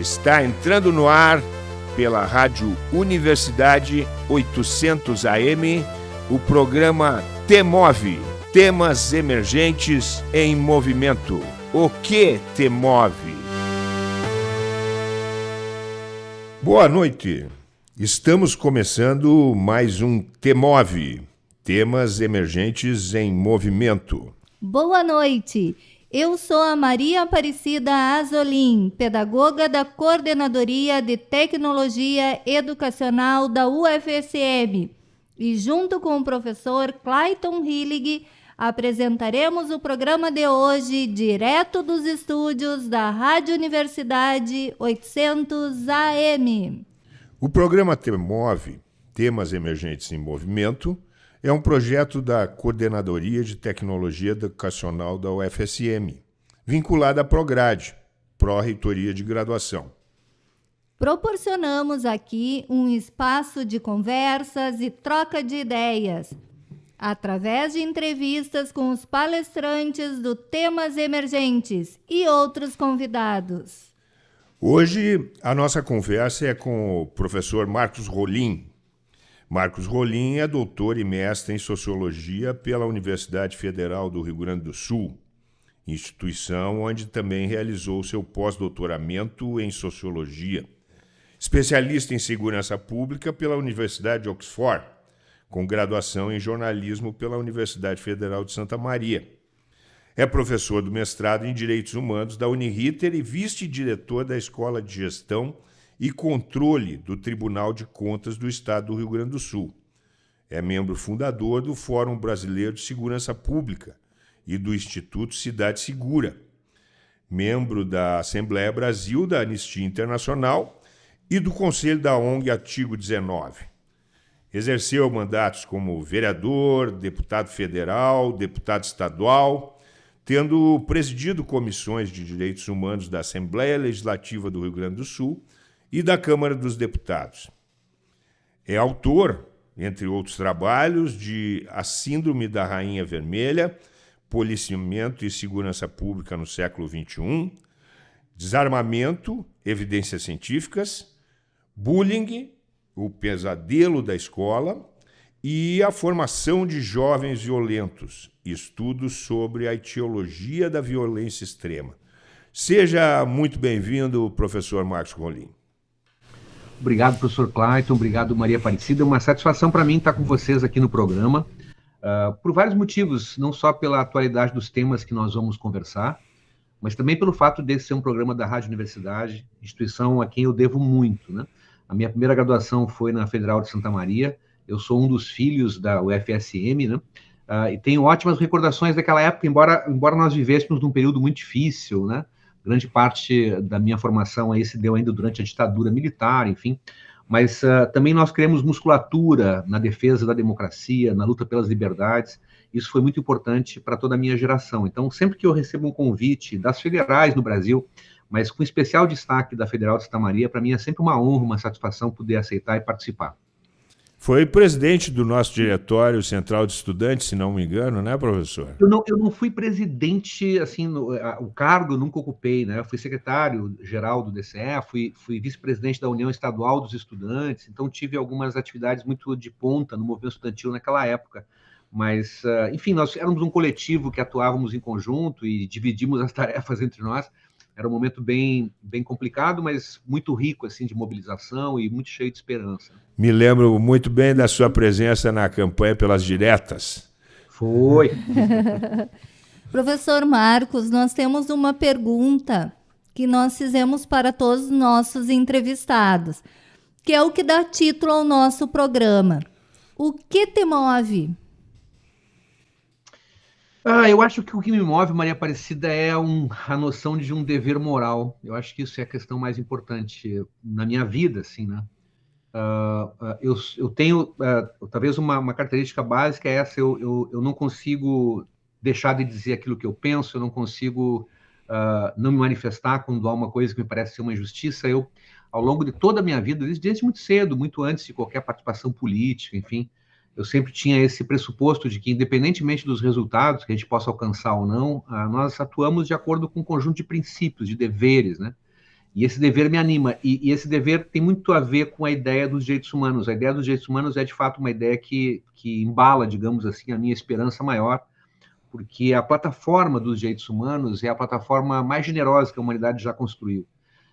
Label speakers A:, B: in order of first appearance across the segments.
A: Está entrando no ar pela Rádio Universidade 800 AM o programa T-Move, Temas Emergentes em Movimento. O que te move? Boa noite. Estamos começando mais um T-Move, Temas Emergentes em Movimento.
B: Boa noite. Eu sou a Maria Aparecida Azolim, pedagoga da Coordenadoria de Tecnologia Educacional da UFSM. E junto com o professor Clayton Hillig, apresentaremos o programa de hoje direto dos estúdios da Rádio Universidade 800 AM.
A: O programa T-Move, Temas Emergentes em Movimento, é um projeto da Coordenadoria de Tecnologia Educacional da UFSM, vinculada à Prograde, Pró-Reitoria de Graduação.
B: Proporcionamos aqui um espaço de conversas e troca de ideias, através de entrevistas com os palestrantes do Temas Emergentes e outros convidados.
A: Hoje, a nossa conversa é com o professor Marcos Rolim. Marcos Rolim é doutor e mestre em Sociologia pela Universidade Federal do Rio Grande do Sul, instituição onde também realizou seu pós-doutoramento em Sociologia. Especialista em Segurança Pública pela Universidade de Oxford, com graduação em Jornalismo pela Universidade Federal de Santa Maria. É professor do mestrado em Direitos Humanos da Uniriter e vice-diretor da Escola de Gestão e Controle do Tribunal de Contas do Estado do Rio Grande do Sul. É membro fundador do Fórum Brasileiro de Segurança Pública e do Instituto Cidade Segura. Membro da Assembleia Brasil, da Anistia Internacional e do Conselho da ONG Artigo 19. Exerceu mandatos como vereador, deputado federal, deputado estadual, tendo presidido comissões de direitos humanos da Assembleia Legislativa do Rio Grande do Sul e da Câmara dos Deputados. É autor, entre outros trabalhos, de A Síndrome da Rainha Vermelha, Policiamento e Segurança Pública no Século XXI, Desarmamento, Evidências Científicas, Bullying, O Pesadelo da Escola e A Formação de Jovens Violentos, estudos sobre a etiologia da violência extrema. Seja muito bem-vindo, professor Marcos Rolim.
C: Obrigado, professor Clayton, obrigado, Maria Aparecida. É uma satisfação para mim estar com vocês aqui no programa, por vários motivos, não só pela atualidade dos temas que nós vamos conversar, mas também pelo fato de ser um programa da Rádio Universidade, instituição a quem eu devo muito, né? A minha primeira graduação foi na Federal de Santa Maria, eu sou um dos filhos da UFSM, né? E tenho ótimas recordações daquela época, embora nós vivêssemos num período muito difícil, né? Grande parte da minha formação aí se deu ainda durante a ditadura militar, enfim. Mas também nós criamos musculatura na defesa da democracia, na luta pelas liberdades. Isso foi muito importante para toda a minha geração. Então, sempre que eu recebo um convite das federais no Brasil, mas com especial destaque da Federal de Santa Maria, para mim é sempre uma honra, uma satisfação poder aceitar e participar.
A: Foi presidente do nosso Diretório Central de Estudantes, se não me engano, né, professor?
C: Eu não fui presidente, assim, o cargo eu nunca ocupei, né? Eu fui secretário-geral do DCE, fui vice-presidente da União Estadual dos Estudantes, então tive algumas atividades muito de ponta no movimento estudantil naquela época. Mas, enfim, nós éramos um coletivo que atuávamos em conjunto e dividimos as tarefas entre nós. Era um momento bem complicado, mas muito rico assim, de mobilização e muito cheio de esperança.
A: Me lembro muito bem da sua presença na campanha pelas diretas.
C: Foi.
B: Professor Marcos, nós temos uma pergunta que nós fizemos para todos os nossos entrevistados, que é o que dá título ao nosso programa. O que te move?
C: Eu acho que o que me move, Maria Aparecida, é a noção de um dever moral. Eu acho que isso é a questão mais importante na minha vida, assim, né? Eu tenho, talvez uma característica básica é essa, eu não consigo deixar de dizer aquilo que eu penso, eu não consigo não me manifestar quando há uma coisa que me parece ser uma injustiça. Eu, ao longo de toda a minha vida, desde muito cedo, muito antes de qualquer participação política, enfim, eu sempre tinha esse pressuposto de que, independentemente dos resultados que a gente possa alcançar ou não, nós atuamos de acordo com um conjunto de princípios, de deveres, né? E esse dever me anima. E esse dever tem muito a ver com a ideia dos direitos humanos. A ideia dos direitos humanos é, de fato, uma ideia que embala, digamos assim, a minha esperança maior, porque a plataforma dos direitos humanos é a plataforma mais generosa que a humanidade já construiu.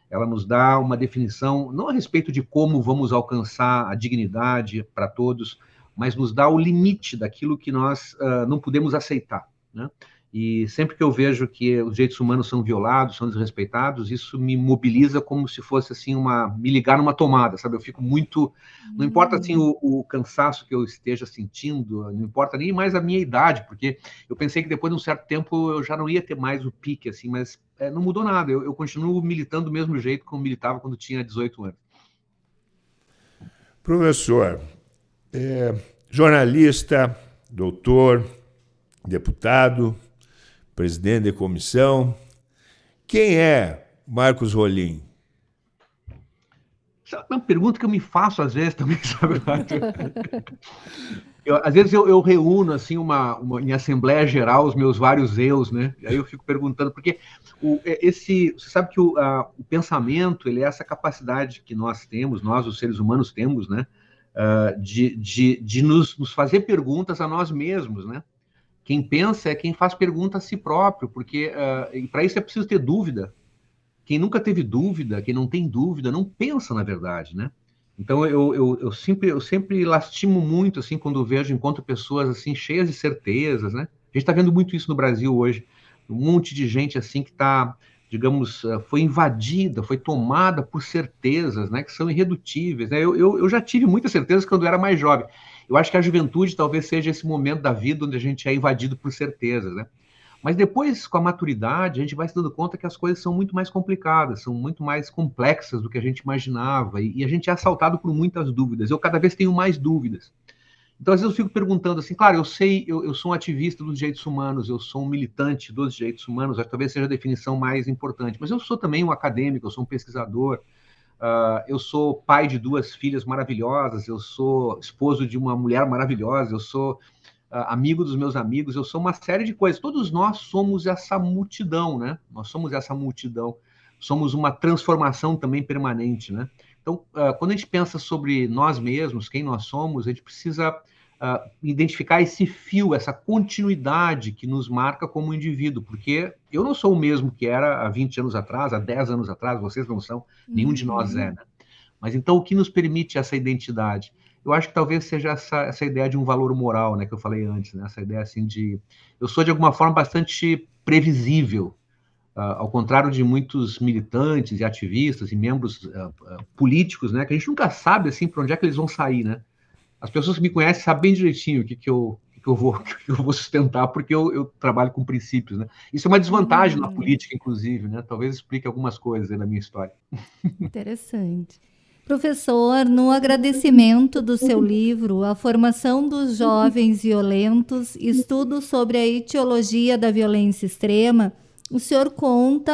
C: Ela nos dá uma definição, não a respeito de como vamos alcançar a dignidade para todos, mas nos dá o limite daquilo que nós não podemos aceitar, né? E sempre que eu vejo que os direitos humanos são violados, são desrespeitados, isso me mobiliza como se fosse assim me ligar numa tomada, sabe? Eu fico muito, não importa assim o cansaço que eu esteja sentindo, não importa nem mais a minha idade, porque eu pensei que depois de um certo tempo eu já não ia ter mais o pique assim, mas não mudou nada. Eu continuo militando do mesmo jeito como militava quando tinha 18 anos.
A: Professor, jornalista, doutor, deputado, presidente da comissão. Quem é Marcos Rolim?
C: Essa é uma pergunta que eu me faço às vezes também, sabe? Às vezes eu reúno assim em Assembleia Geral os meus vários eus, né? E aí eu fico perguntando, porque você sabe que o pensamento, ele é essa capacidade que nós temos, nós os seres humanos temos, né? De nos fazer perguntas a nós mesmos, né? Quem pensa é quem faz pergunta a si próprio, porque para isso é preciso ter dúvida. Quem nunca teve dúvida, quem não tem dúvida, não pensa na verdade, né? Então eu sempre lastimo muito assim quando encontro pessoas assim cheias de certezas, né? A gente está vendo muito isso no Brasil hoje, um monte de gente assim que está, digamos, foi invadida, foi tomada por certezas, né? Que são irredutíveis, né? Eu já tive muitas certezas quando eu era mais jovem. Eu acho que a juventude talvez seja esse momento da vida onde a gente é invadido por certezas, né? Mas depois, com a maturidade, a gente vai se dando conta que as coisas são muito mais complicadas, são muito mais complexas do que a gente imaginava, e a gente é assaltado por muitas dúvidas. Eu cada vez tenho mais dúvidas. Então, às vezes eu fico perguntando assim, claro, eu sou um ativista dos direitos humanos, eu sou um militante dos direitos humanos, acho que talvez seja a definição mais importante, mas eu sou também um acadêmico, eu sou um pesquisador, eu sou pai de 2 filhas maravilhosas, eu sou esposo de uma mulher maravilhosa, eu sou amigo dos meus amigos, eu sou uma série de coisas. Todos nós somos essa multidão, né? Nós somos essa multidão. Somos uma transformação também permanente, né? Então, quando a gente pensa sobre nós mesmos, quem nós somos, a gente precisa identificar esse fio, essa continuidade que nos marca como indivíduo, porque eu não sou o mesmo que era há 20 anos atrás, há 10 anos atrás, vocês não são, nenhum de nós é, né? Mas então, o que nos permite essa identidade? Eu acho que talvez seja essa ideia de um valor moral, né, que eu falei antes, né? Essa ideia assim de... Eu sou, de alguma forma, bastante previsível, ao contrário de muitos militantes e ativistas e membros políticos, né, que a gente nunca sabe, assim, para onde é que eles vão sair, né? As pessoas que me conhecem sabem bem direitinho o que eu vou sustentar, porque eu trabalho com princípios, né? Isso é uma desvantagem na política, inclusive, né? Talvez explique algumas coisas aí da minha história.
B: Interessante. Professor, no agradecimento do seu livro, A Formação dos Jovens Violentos, Estudos sobre a Etiologia da Violência Extrema, o senhor conta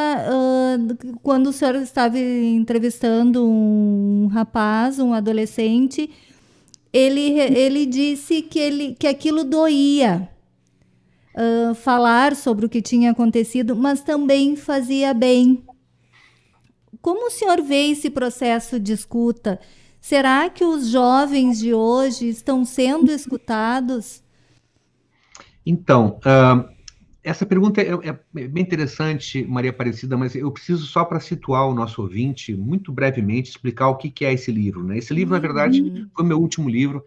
B: quando o senhor estava entrevistando um rapaz, um adolescente, ele disse que aquilo doía, falar sobre o que tinha acontecido, mas também fazia bem. Como o senhor vê esse processo de escuta? Será que os jovens de hoje estão sendo escutados?
C: Então, essa pergunta é bem interessante, Maria Aparecida, mas eu preciso, só para situar o nosso ouvinte, muito brevemente, explicar o que é esse livro, né? Esse livro, na verdade, foi o meu último livro.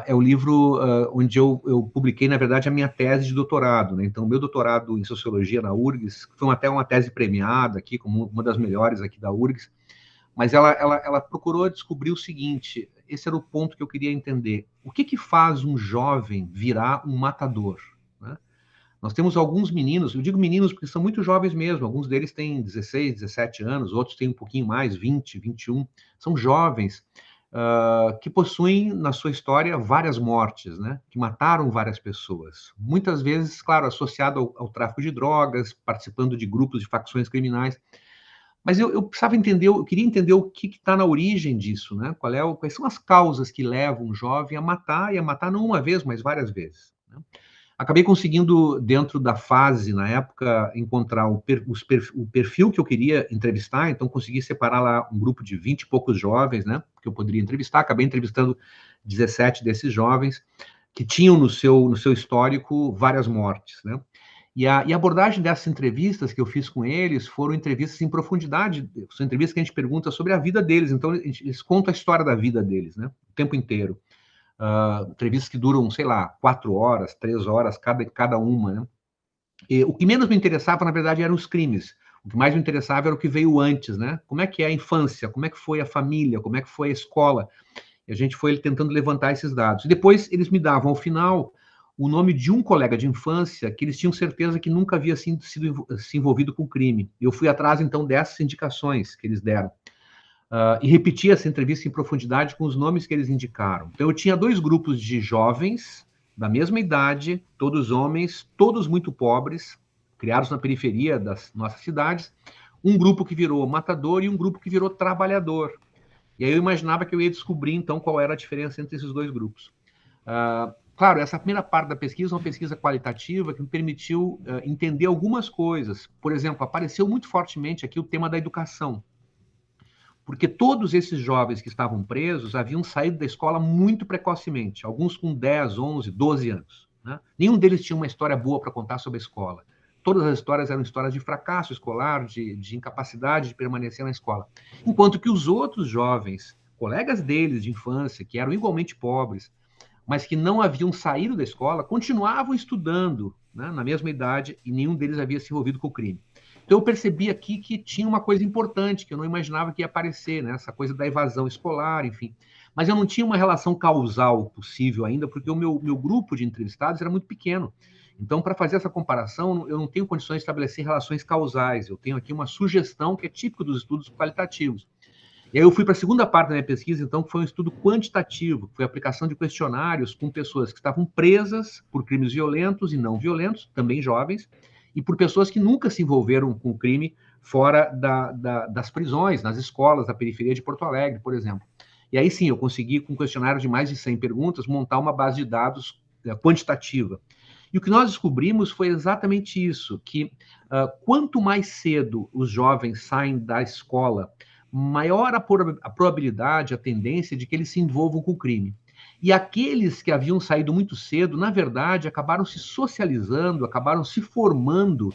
C: É o livro onde eu publiquei, na verdade, a minha tese de doutorado, né? Então, o meu doutorado em Sociologia na URGS, foi até uma tese premiada aqui, como uma das melhores aqui da URGS, mas ela procurou descobrir o seguinte, esse era o ponto que eu queria entender. O que faz um jovem virar um matador, né? Nós temos alguns meninos, eu digo meninos porque são muito jovens mesmo, alguns deles têm 16, 17 anos, outros têm um pouquinho mais, 20, 21, são jovens, que possuem na sua história várias mortes, né? Que mataram várias pessoas. Muitas vezes, claro, associado ao tráfico de drogas, participando de grupos de facções criminais. Mas eu precisava entender, eu queria entender o que está na origem disso, né? Quais são as causas que levam um jovem a matar, e a matar não uma vez, mas várias vezes, né? Acabei conseguindo, dentro da fase, na época, encontrar o perfil que eu queria entrevistar, então consegui separar lá um grupo de 20 e poucos jovens, né, que eu poderia entrevistar. Acabei entrevistando 17 desses jovens, que tinham no seu histórico várias mortes, né. E a abordagem dessas entrevistas que eu fiz com eles foram entrevistas em profundidade, são entrevistas que a gente pergunta sobre a vida deles, então eles contam a história da vida deles, né, o tempo inteiro. Entrevistas que duram, sei lá, 4 horas, 3 horas, cada uma, né? E o que menos me interessava, na verdade, eram os crimes. O que mais me interessava era o que veio antes, né? Como é que é a infância, como é que foi a família, como é que foi a escola. E a gente foi tentando levantar esses dados. E depois eles me davam, ao final, o nome de um colega de infância que eles tinham certeza que nunca havia se envolvido com crime. Eu fui atrás, então, dessas indicações que eles deram. E repeti essa entrevista em profundidade com os nomes que eles indicaram. Então, eu tinha 2 grupos de jovens, da mesma idade, todos homens, todos muito pobres, criados na periferia das nossas cidades, um grupo que virou matador e um grupo que virou trabalhador. E aí eu imaginava que eu ia descobrir, então, qual era a diferença entre esses 2 grupos. Claro, essa primeira parte da pesquisa é uma pesquisa qualitativa que me permitiu entender algumas coisas. Por exemplo, apareceu muito fortemente aqui o tema da educação. Porque todos esses jovens que estavam presos haviam saído da escola muito precocemente, alguns com 10, 11, 12 anos. Né? Nenhum deles tinha uma história boa para contar sobre a escola. Todas as histórias eram histórias de fracasso escolar, de incapacidade de permanecer na escola. Enquanto que os outros jovens, colegas deles de infância, que eram igualmente pobres, mas que não haviam saído da escola, continuavam estudando, né, na mesma idade, e nenhum deles havia se envolvido com o crime. Então eu percebi aqui que tinha uma coisa importante, que eu não imaginava que ia aparecer, né? Essa coisa da evasão escolar, enfim. Mas eu não tinha uma relação causal possível ainda, porque o meu grupo de entrevistados era muito pequeno. Então, para fazer essa comparação, eu não tenho condições de estabelecer relações causais. Eu tenho aqui uma sugestão que é típico dos estudos qualitativos. E aí eu fui para a segunda parte da minha pesquisa, então, que foi um estudo quantitativo, que foi a aplicação de questionários com pessoas que estavam presas por crimes violentos e não violentos, também jovens, e por pessoas que nunca se envolveram com o crime fora das prisões, nas escolas da periferia de Porto Alegre, por exemplo. E aí sim, eu consegui, com um questionário de mais de 100 perguntas, montar uma base de dados quantitativa. E o que nós descobrimos foi exatamente isso, que quanto mais cedo os jovens saem da escola, maior a probabilidade, a tendência de que eles se envolvam com o crime. E aqueles que haviam saído muito cedo, na verdade, acabaram se socializando, acabaram se formando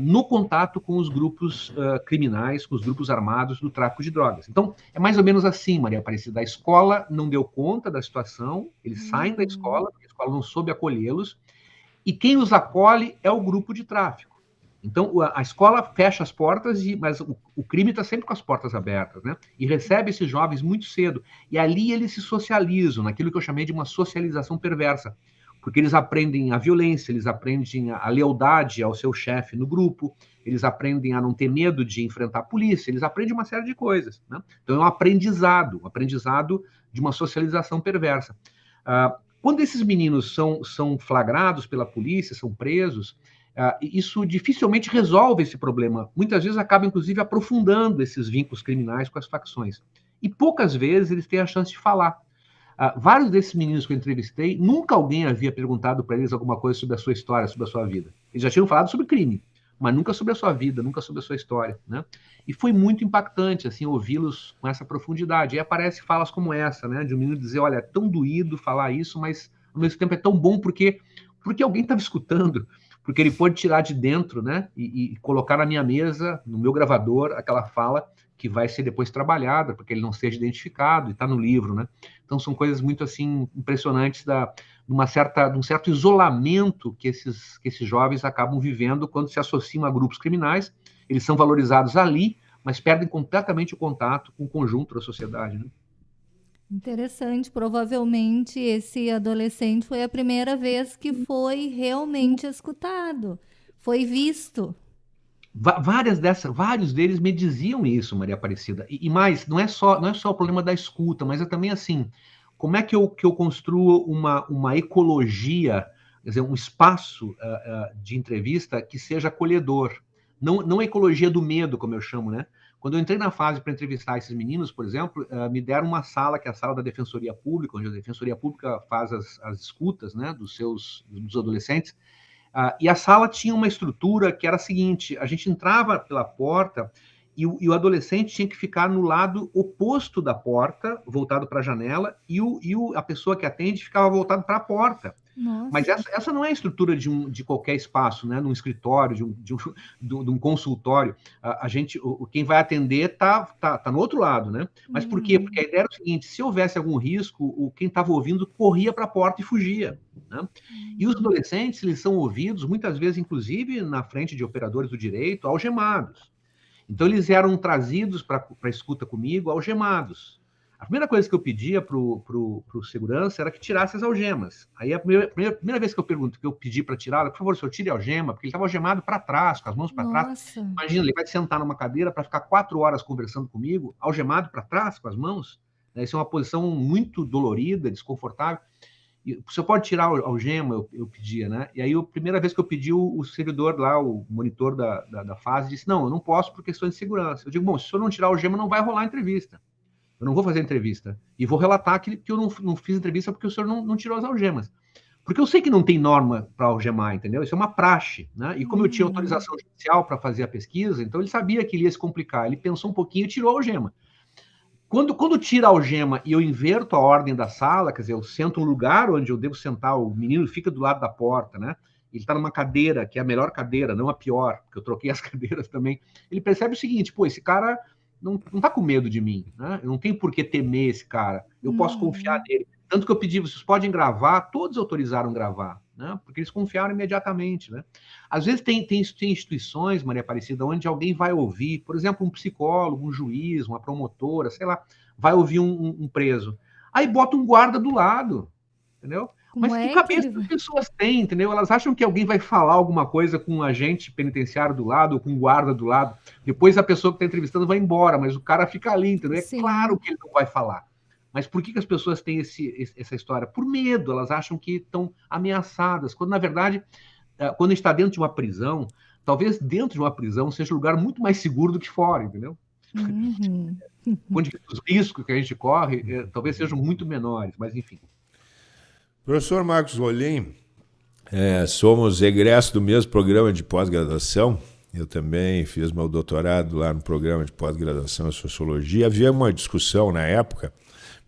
C: no contato com os grupos criminais, com os grupos armados do tráfico de drogas. Então, é mais ou menos assim, Maria Aparecida. A escola não deu conta da situação, eles saem da escola, porque a escola não soube acolhê-los, e quem os acolhe é o grupo de tráfico. Então, a escola fecha as portas, mas o crime está sempre com as portas abertas, né? E recebe esses jovens muito cedo. E ali eles se socializam, naquilo que eu chamei de uma socialização perversa. Porque eles aprendem a violência, eles aprendem a lealdade ao seu chefe no grupo, eles aprendem a não ter medo de enfrentar a polícia, eles aprendem uma série de coisas, né? Então, é um aprendizado de uma socialização perversa. Quando esses meninos são flagrados pela polícia, são presos, isso dificilmente resolve esse problema. Muitas vezes acaba, inclusive, aprofundando esses vínculos criminais com as facções. E poucas vezes eles têm a chance de falar. Vários desses meninos que eu entrevistei, nunca alguém havia perguntado para eles alguma coisa sobre a sua história, sobre a sua vida. Eles já tinham falado sobre crime, mas nunca sobre a sua vida, nunca sobre a sua história, né? E foi muito impactante, assim, ouvi-los com essa profundidade. E aparece falas como essa, né? De um menino dizer, olha, é tão doído falar isso, mas ao mesmo tempo é tão bom porque alguém estava escutando, porque ele pôde tirar de dentro, né? E colocar na minha mesa, no meu gravador, aquela fala que vai ser depois trabalhada, porque ele não seja identificado, e está no livro, né? Então são coisas muito, assim, impressionantes de um certo isolamento que esses jovens acabam vivendo quando se associam a grupos criminais. Eles são valorizados ali, mas perdem completamente o contato com o conjunto da sociedade, né?
B: Interessante. Provavelmente esse adolescente foi a primeira vez que foi realmente escutado, foi visto.
C: Vários deles me diziam isso, Maria Aparecida. E mais, não é só o problema da escuta, mas é também assim, como é que eu construo uma ecologia, quer dizer, um espaço de entrevista que seja acolhedor. Não a ecologia do medo, como eu chamo, né? Quando eu entrei na fase para entrevistar esses meninos, por exemplo, me deram uma sala, que é a sala da Defensoria Pública, onde a Defensoria Pública faz as escutas, né, dos adolescentes, e a sala tinha uma estrutura que era a seguinte: a gente entrava pela porta e o adolescente tinha que ficar no lado oposto da porta, voltado para a janela, e a pessoa que atende ficava voltado para a porta.
B: Nossa.
C: Mas essa não é a estrutura de qualquer espaço, né? Num escritório, de um consultório. Quem vai atender tá no outro lado, né? Mas por quê? Porque a ideia era o seguinte: se houvesse algum risco, quem estava ouvindo corria para a porta e fugia, né? E os adolescentes, eles são ouvidos, muitas vezes, inclusive, na frente de operadores do direito, algemados. Então, eles eram trazidos para a escuta comigo, algemados. A primeira coisa que eu pedia para o segurança era que tirasse as algemas. Aí, a primeira vez que eu pedi para tirá-la, por favor, senhor, tire a algema, porque ele estava algemado para trás, com as mãos para trás. Imagina, ele vai sentar numa cadeira para ficar 4 horas conversando comigo, algemado para trás, com as mãos. Isso é uma posição muito dolorida, desconfortável. O senhor pode tirar a algema, eu pedia, né? E aí, a primeira vez que eu pedi, o servidor lá, o monitor da fase, disse: não, eu não posso por questões de segurança. Eu digo: bom, se o senhor não tirar a algema, não vai rolar a entrevista. Eu não vou fazer entrevista. E vou relatar que eu não fiz entrevista porque o senhor não tirou as algemas. Porque eu sei que não tem norma para algemar, entendeu? Isso é uma praxe, né? E como eu tinha autorização judicial para fazer a pesquisa, então ele sabia que ele ia se complicar. Ele pensou um pouquinho e tirou a algema. Quando tira a algema e eu inverto a ordem da sala, quer dizer, eu sento no lugar onde eu devo sentar, o menino fica do lado da porta, né? Ele está numa cadeira, que é a melhor cadeira, não a pior, porque eu troquei as cadeiras também. Ele percebe o seguinte: pô, esse cara não tá com medo de mim, né? Eu não tenho por que temer esse cara. Eu posso confiar nele. Tanto que eu pedi: vocês podem gravar, todos autorizaram gravar, né? Porque eles confiaram imediatamente, né? Às vezes tem instituições, Maria Aparecida, onde alguém vai ouvir, por exemplo, um psicólogo, um juiz, uma promotora, sei lá, vai ouvir um preso. Aí bota um guarda do lado, entendeu? Mas que cabeça as pessoas têm, entendeu? Elas acham que alguém vai falar alguma coisa com um agente penitenciário do lado, ou com um guarda do lado. Depois a pessoa que está entrevistando vai embora, mas o cara fica ali, entendeu?
B: Sim.
C: É claro que ele não vai falar. Mas por que as pessoas têm essa história? Por medo, elas acham que estão ameaçadas, quando, na verdade, quando a gente está dentro de uma prisão, talvez dentro de uma prisão seja um lugar muito mais seguro do que fora, entendeu? Onde os riscos que a gente corre talvez sejam muito menores, mas enfim.
A: Professor Marcos Rolim, somos egressos do mesmo programa de pós-graduação. Eu também fiz meu doutorado lá no programa de pós-graduação em Sociologia. Havia uma discussão na época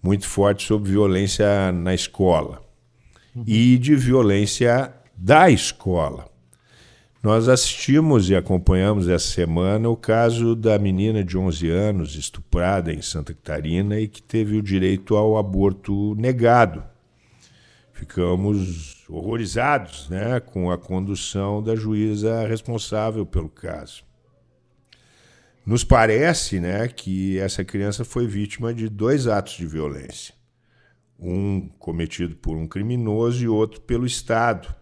A: muito forte sobre violência na escola e de violência da escola. Nós assistimos e acompanhamos essa semana o caso da menina de 11 anos estuprada em Santa Catarina e que teve o direito ao aborto negado. Ficamos horrorizados, né, com a condução da juíza responsável pelo caso. Nos parece, né, que essa criança foi vítima de 2 atos de violência. Um cometido por um criminoso e outro pelo Estado,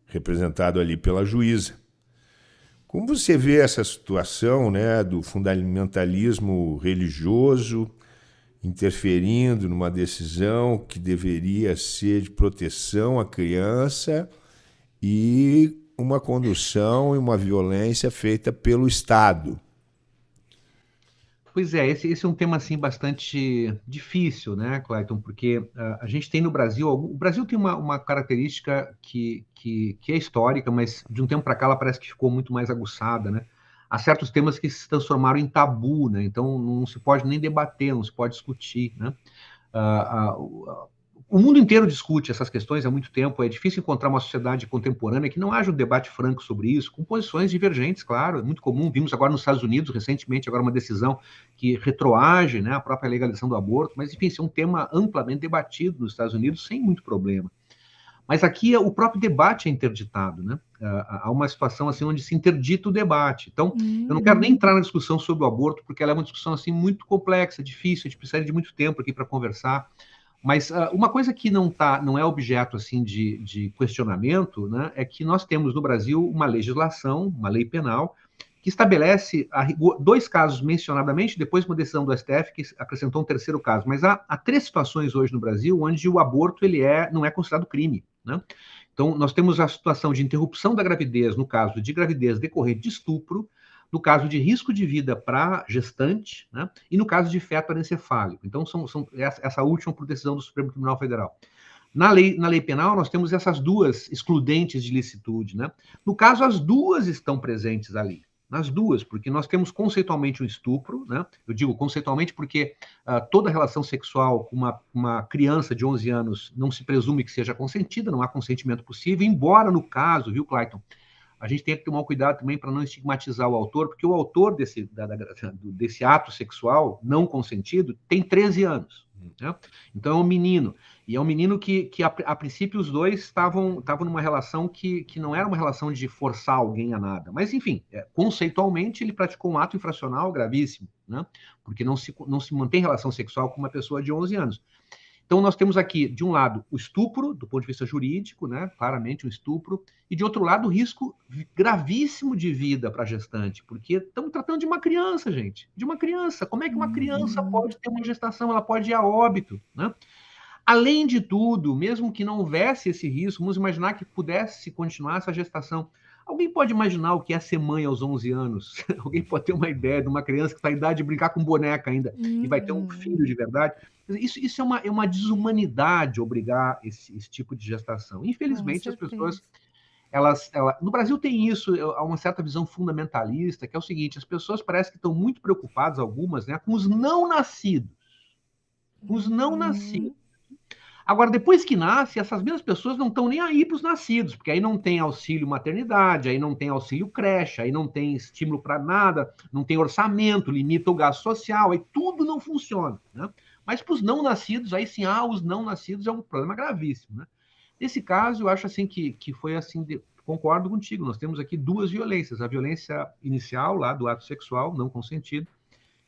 A: representado ali pela juíza. Como você vê essa situação, né, do fundamentalismo religioso interferindo numa decisão que deveria ser de proteção à criança e uma condução e uma violência feita pelo Estado?
C: Pois é, esse é um tema assim bastante difícil, né, Clayton? Porque a gente tem no Brasil, o Brasil tem uma característica que é histórica, mas de um tempo para cá ela parece que ficou muito mais aguçada, né? Há certos temas que se transformaram em tabu, né? Então não se pode nem debater, não se pode discutir, né? O mundo inteiro discute essas questões há muito tempo. É difícil encontrar uma sociedade contemporânea que não haja um debate franco sobre isso, com posições divergentes, claro. É muito comum. Vimos agora nos Estados Unidos, recentemente, agora uma decisão que retroage, né, a própria legalização do aborto. Mas, enfim, isso é um tema amplamente debatido nos Estados Unidos, sem muito problema. Mas aqui o próprio debate é interditado, né? Há uma situação assim onde se interdita o debate. Então, eu não quero nem entrar na discussão sobre o aborto, porque ela é uma discussão assim muito complexa, difícil, a gente precisaria de muito tempo aqui para conversar. Mas uma coisa que não é objeto assim de questionamento, né, é que nós temos no Brasil uma legislação, uma lei penal, que estabelece 2 casos mencionadamente, depois uma decisão do STF que acrescentou um 3º caso. Mas há 3 situações hoje no Brasil onde o aborto não é considerado crime, né? Então, nós temos a situação de interrupção da gravidez, no caso de gravidez decorrente de estupro. no caso de risco de vida para gestante, né, e no caso de feto anencefálico. Então, essa última por decisão do Supremo Tribunal Federal. Na lei penal, nós temos essas duas excludentes de licitude, né? No caso, as duas estão presentes ali. Nas duas, porque nós temos conceitualmente um estupro, né? Eu digo conceitualmente porque toda relação sexual com uma criança de 11 anos não se presume que seja consentida, não há consentimento possível, embora no caso, viu, Clayton, a gente tem que tomar cuidado também para não estigmatizar o autor, porque o autor desse ato sexual não consentido tem 13 anos. Né? Então é um menino. E é um menino que a princípio, os dois estavam numa relação que não era uma relação de forçar alguém a nada. Mas, enfim, conceitualmente, ele praticou um ato infracional gravíssimo, né? Porque não se mantém relação sexual com uma pessoa de 11 anos. Então, nós temos aqui, de um lado, o estupro, do ponto de vista jurídico, né? Claramente um estupro, e de outro lado, o risco gravíssimo de vida para a gestante, porque estamos tratando de uma criança, gente, de uma criança. Como é que uma criança pode ter uma gestação? Ela pode ir a óbito, né? Além de tudo, mesmo que não houvesse esse risco, vamos imaginar que pudesse continuar essa gestação. Alguém pode imaginar o que é ser mãe aos 11 anos? Alguém pode ter uma ideia de uma criança que está em idade de brincar com boneca ainda e vai ter um filho de verdade? Isso é uma desumanidade obrigar esse tipo de gestação. Infelizmente, as pessoas... no Brasil tem isso, há uma certa visão fundamentalista, que é o seguinte, as pessoas parecem que estão muito preocupadas, algumas, né, com os não nascidos. Os não nascidos. Agora, depois que nasce, essas mesmas pessoas não estão nem aí para os nascidos, porque aí não tem auxílio maternidade, aí não tem auxílio creche, aí não tem estímulo para nada, não tem orçamento, limita o gasto social, aí tudo não funciona, né? Mas para os não nascidos, aí sim, os não nascidos é um problema gravíssimo, né? Nesse caso, eu acho assim que foi assim, concordo contigo, nós temos aqui duas violências, a violência inicial lá do ato sexual não consentido,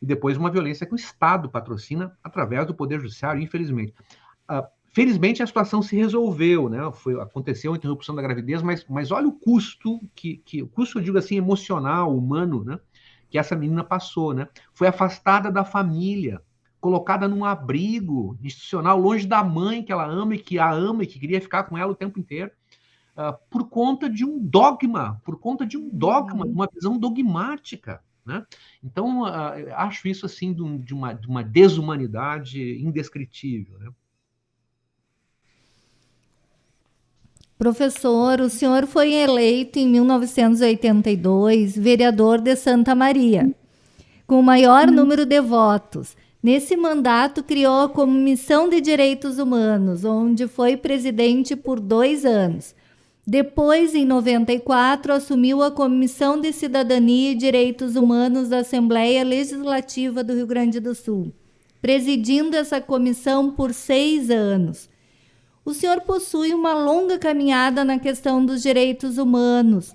C: e depois uma violência que o Estado patrocina através do Poder Judiciário, infelizmente. Felizmente, a situação se resolveu, né? Aconteceu a interrupção da gravidez, mas olha o custo, o custo, eu digo assim, emocional, humano, né? Que essa menina passou, né? Foi afastada da família, colocada num abrigo institucional, longe da mãe que ela ama e que queria ficar com ela o tempo inteiro, por conta de um dogma, uma visão dogmática, né? Então, acho isso assim de uma desumanidade indescritível, né?
B: Professor, o senhor foi eleito em 1982 vereador de Santa Maria, com o maior número de votos. Nesse mandato, criou a Comissão de Direitos Humanos, onde foi presidente por 2 anos. Depois, em 94, assumiu a Comissão de Cidadania e Direitos Humanos da Assembleia Legislativa do Rio Grande do Sul, presidindo essa comissão por 6 anos. O senhor possui uma longa caminhada na questão dos direitos humanos.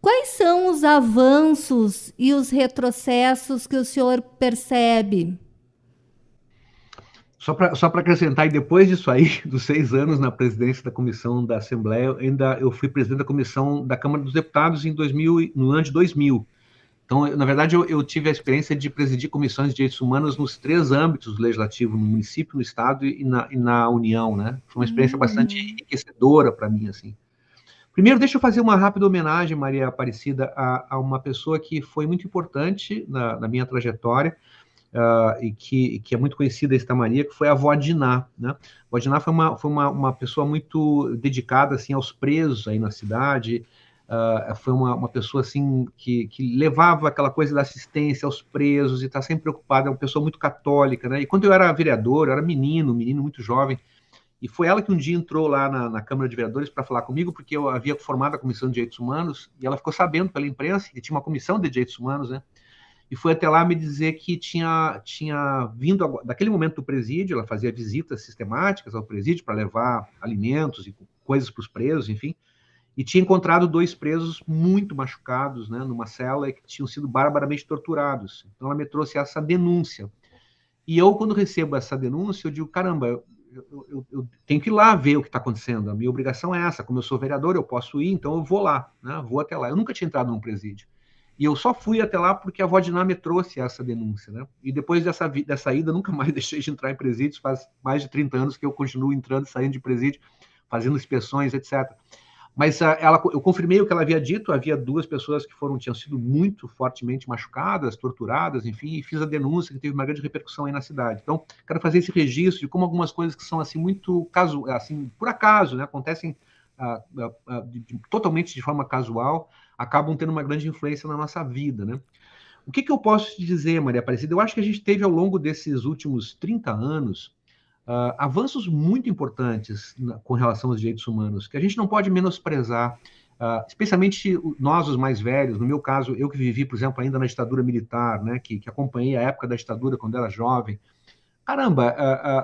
B: Quais são os avanços e os retrocessos que o senhor percebe?
C: Só para acrescentar, e depois disso aí, dos 6 anos na presidência da Comissão da Assembleia, eu fui presidente da Comissão da Câmara dos Deputados no ano de 2000. Então, na verdade, eu tive a experiência de presidir comissões de direitos humanos nos 3 âmbitos legislativos, no município, no estado e na União, né? Foi uma experiência bastante enriquecedora para mim, assim. Primeiro, deixa eu fazer uma rápida homenagem, Maria Aparecida, a uma pessoa que foi muito importante na minha trajetória, e que é muito conhecida em Santa Maria, que foi a avó Diná, né? A avó Diná foi uma pessoa muito dedicada, assim, aos presos aí na cidade. Foi uma pessoa assim que levava aquela coisa da assistência aos presos e está sempre preocupada, é uma pessoa muito católica, né? E quando eu era vereador, eu era menino muito jovem, e foi ela que um dia entrou lá na Câmara de Vereadores para falar comigo, porque eu havia formado a Comissão de Direitos Humanos, e ela ficou sabendo pela imprensa que tinha uma Comissão de Direitos Humanos, né? E foi até lá me dizer que tinha vindo, daquele momento do presídio, ela fazia visitas sistemáticas ao presídio para levar alimentos e coisas para os presos, enfim, e tinha encontrado 2 presos muito machucados, né, numa cela, e que tinham sido barbaramente torturados. Então ela me trouxe essa denúncia. E eu, quando recebo essa denúncia, eu digo, caramba, eu tenho que ir lá ver o que está acontecendo. A minha obrigação é essa. Como eu sou vereador, eu posso ir, então eu vou lá, né, vou até lá. Eu nunca tinha entrado num presídio. E eu só fui até lá porque a avó Diná me trouxe essa denúncia, né? E depois dessa ida, nunca mais deixei de entrar em presídios. Faz mais de 30 anos que eu continuo entrando e saindo de presídio, fazendo inspeções, etc. Mas eu confirmei o que ela havia dito, havia 2 pessoas que tinham sido muito fortemente machucadas, torturadas, enfim, e fiz a denúncia, que teve uma grande repercussão aí na cidade. Então, quero fazer esse registro de como algumas coisas que são assim muito por acaso, né, acontecem totalmente de forma casual, acabam tendo uma grande influência na nossa vida, né? O que eu posso te dizer, Maria Aparecida? Eu acho que a gente teve ao longo desses últimos 30 anos avanços muito importantes com relação aos direitos humanos, que a gente não pode menosprezar, especialmente nós, os mais velhos. No meu caso, eu que vivi, por exemplo, ainda na ditadura militar, né, que acompanhei a época da ditadura quando era jovem. Caramba,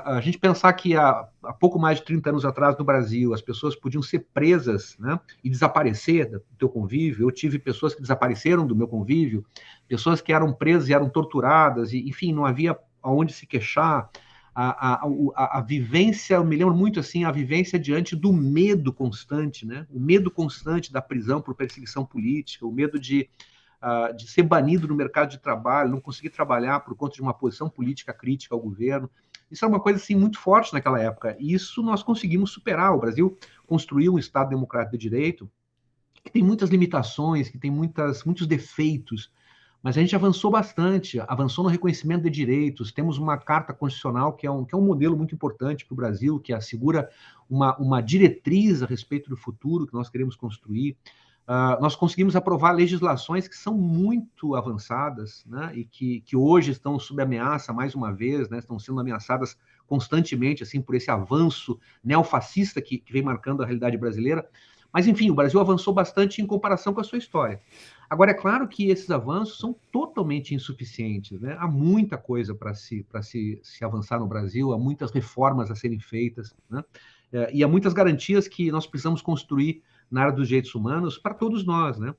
C: a gente pensar que há pouco mais de 30 anos atrás no Brasil as pessoas podiam ser presas, né, e desaparecer do teu convívio. Eu tive pessoas que desapareceram do meu convívio, pessoas que eram presas e eram torturadas, e, enfim, não havia aonde se queixar. A vivência, eu me lembro muito assim, a vivência diante do medo constante, né? O medo constante da prisão por perseguição política, o medo de ser banido no mercado de trabalho, não conseguir trabalhar por conta de uma posição política crítica ao governo. Isso é uma coisa assim muito forte naquela época. E isso nós conseguimos superar. O Brasil construiu um Estado democrático de direito que tem muitas limitações, que tem muitos defeitos, mas a gente avançou bastante, avançou no reconhecimento de direitos. Temos uma Carta Constitucional que é um modelo muito importante para o Brasil, que assegura uma diretriz a respeito do futuro que nós queremos construir. Nós conseguimos aprovar legislações que são muito avançadas, né, e que hoje estão sob ameaça, mais uma vez, né, estão sendo ameaçadas constantemente assim, por esse avanço neofascista que vem marcando a realidade brasileira. Mas, enfim, o Brasil avançou bastante em comparação com a sua história. Agora, é claro que esses avanços são totalmente insuficientes, né? Há muita coisa para se avançar no Brasil, há muitas reformas a serem feitas, né? E há muitas garantias que nós precisamos construir na área dos direitos humanos para todos nós, né?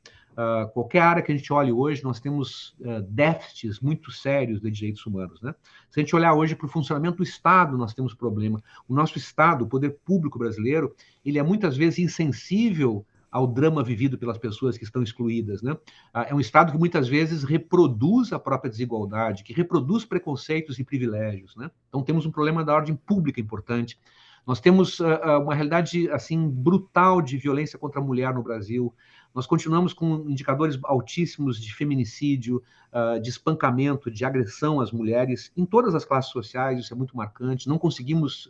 C: Qualquer área que a gente olhe hoje, nós temos déficits muito sérios de direitos humanos, né? Se a gente olhar hoje para o funcionamento do Estado, nós temos problema. O nosso Estado, o poder público brasileiro, ele é muitas vezes insensível ao drama vivido pelas pessoas que estão excluídas, né? É um Estado que muitas vezes reproduz a própria desigualdade, que reproduz preconceitos e privilégios, né? Então temos um problema da ordem pública importante. Nós temos uma realidade assim brutal de violência contra a mulher no Brasil. Nós continuamos com indicadores altíssimos de feminicídio, de espancamento, de agressão às mulheres em todas as classes sociais. Isso é muito marcante. Não conseguimos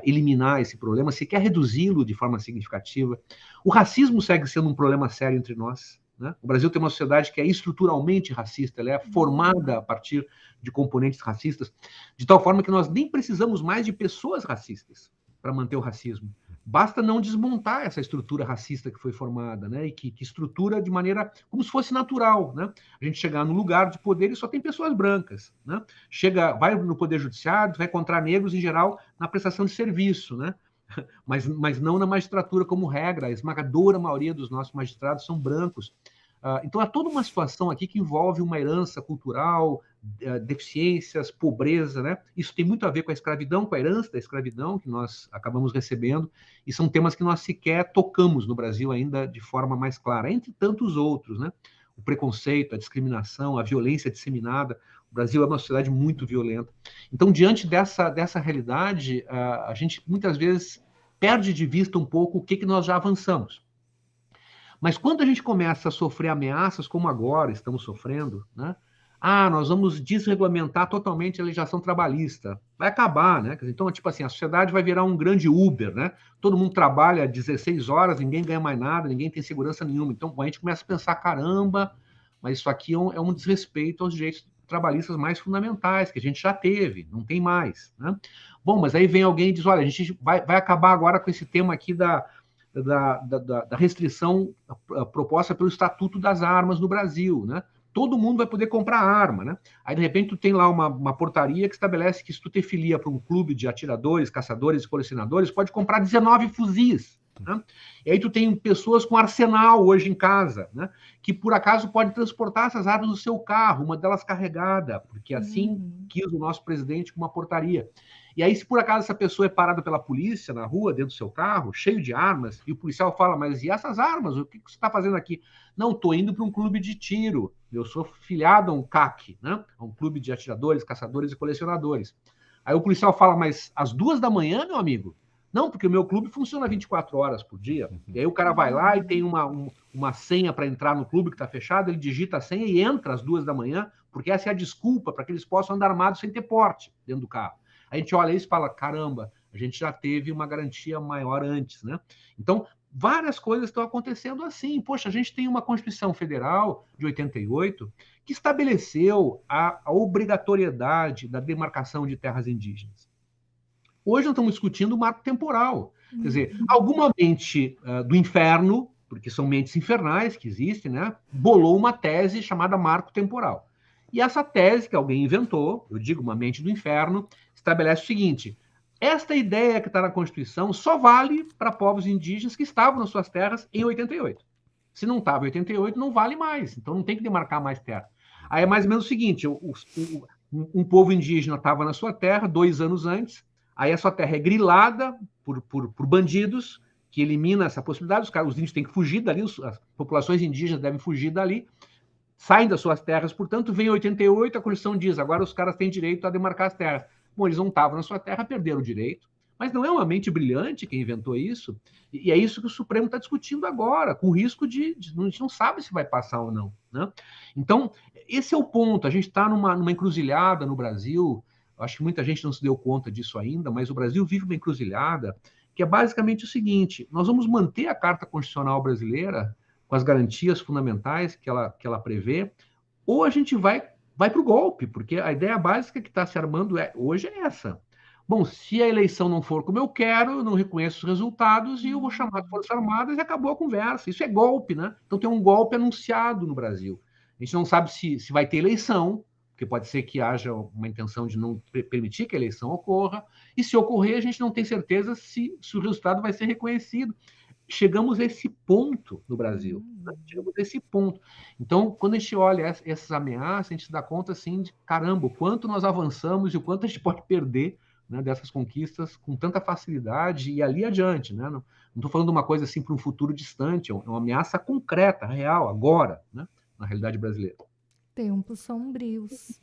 C: eliminar esse problema, sequer reduzi-lo de forma significativa. O racismo segue sendo um problema sério entre nós, né? O Brasil tem uma sociedade que é estruturalmente racista, ela é formada a partir de componentes racistas, de tal forma que nós nem precisamos mais de pessoas racistas para manter o racismo. Basta não desmontar essa estrutura racista que foi formada, né? E que estrutura de maneira como se fosse natural, né? A gente chegar no lugar de poder e só tem pessoas brancas, né? Vai no Poder Judiciário, vai encontrar negros em geral na prestação de serviço, né? Mas não na magistratura como regra. A esmagadora maioria dos nossos magistrados são brancos. Então, há toda uma situação aqui que envolve uma herança cultural, deficiências, pobreza, né? Isso tem muito a ver com a escravidão, com a herança da escravidão que nós acabamos recebendo, e são temas que nós sequer tocamos no Brasil ainda de forma mais clara, entre tantos outros, né? O preconceito, a discriminação, a violência disseminada. O Brasil é uma sociedade muito violenta. Então, diante dessa realidade, a gente muitas vezes perde de vista um pouco o que nós já avançamos. Mas quando a gente começa a sofrer ameaças, como agora estamos sofrendo, né? Nós vamos desregulamentar totalmente a legislação trabalhista. Vai acabar, né? Então, tipo assim, a sociedade vai virar um grande Uber, né? Todo mundo trabalha 16 horas, ninguém ganha mais nada, ninguém tem segurança nenhuma. Então, a gente começa a pensar, caramba, mas isso aqui é um desrespeito aos direitos trabalhistas mais fundamentais, que a gente já teve, não tem mais, né? Bom, mas aí vem alguém e diz, olha, a gente vai acabar agora com esse tema aqui da restrição proposta pelo Estatuto das Armas no Brasil, né? Todo mundo vai poder comprar arma, né? Aí, de repente, tu tem lá uma portaria que estabelece que se tu te filia para um clube de atiradores, caçadores e colecionadores, pode comprar 19 fuzis, né? E aí tu tem pessoas com arsenal hoje em casa, né? Que, por acaso, pode transportar essas armas no seu carro, uma delas carregada, porque assim quis o nosso presidente com uma portaria. E aí, se por acaso essa pessoa é parada pela polícia na rua, dentro do seu carro, cheio de armas, e o policial fala, mas e essas armas? O que você está fazendo aqui? Não, estou indo para um clube de tiro. Eu sou filiado a um CAC, né? A um clube de atiradores, caçadores e colecionadores. Aí o policial fala, mas às 2 da manhã, meu amigo? Não, porque o meu clube funciona 24 horas por dia. E aí o cara vai lá e tem uma senha para entrar no clube que está fechado, ele digita a senha e entra às 2 da manhã, porque essa é a desculpa para que eles possam andar armados sem ter porte dentro do carro. A gente olha isso e fala, caramba, a gente já teve uma garantia maior antes, né? Então, várias coisas estão acontecendo assim. Poxa, a gente tem uma Constituição Federal de 88 que estabeleceu a obrigatoriedade da demarcação de terras indígenas. Hoje nós estamos discutindo o marco temporal. Quer dizer, alguma mente do inferno, porque são mentes infernais que existem, né, bolou uma tese chamada marco temporal. E essa tese que alguém inventou, eu digo uma mente do inferno, estabelece o seguinte: esta ideia que está na Constituição só vale para povos indígenas que estavam nas suas terras em 88. Se não estava em 88, não vale mais. Então não tem que demarcar mais terra. Aí é mais ou menos o seguinte: um povo indígena estava na sua terra 2 anos antes, aí a sua terra é grilada por bandidos, que elimina essa possibilidade, os índios têm que fugir dali, as populações indígenas devem fugir dali, saem das suas terras, portanto, vem 88, a Constituição diz, agora os caras têm direito a demarcar as terras. Bom, eles não estavam na sua terra, perderam o direito, mas não é uma mente brilhante quem inventou isso, e é isso que o Supremo está discutindo agora, com risco de a gente não sabe se vai passar ou não, né? Então, esse é o ponto, a gente está numa encruzilhada no Brasil, acho que muita gente não se deu conta disso ainda, mas o Brasil vive uma encruzilhada que é basicamente o seguinte: nós vamos manter a Carta Constitucional brasileira com as garantias fundamentais que ela prevê, ou a gente vai para o golpe, porque a ideia básica que está se armando hoje é essa. Bom, se a eleição não for como eu quero, eu não reconheço os resultados e eu vou chamar de Forças Armadas e acabou a conversa. Isso é golpe, né? Então tem um golpe anunciado no Brasil. A gente não sabe se vai ter eleição, porque pode ser que haja uma intenção de não permitir que a eleição ocorra, e se ocorrer, a gente não tem certeza se o resultado vai ser reconhecido. Chegamos a esse ponto no Brasil. Né? Chegamos a esse ponto. Então, quando a gente olha essas ameaças, a gente se dá conta assim, de caramba, o quanto nós avançamos e o quanto a gente pode perder, né, dessas conquistas com tanta facilidade e ali adiante. Né? Não estou falando de uma coisa assim para um futuro distante, é uma ameaça concreta, real, agora, né, na realidade brasileira.
B: Tempos sombrios.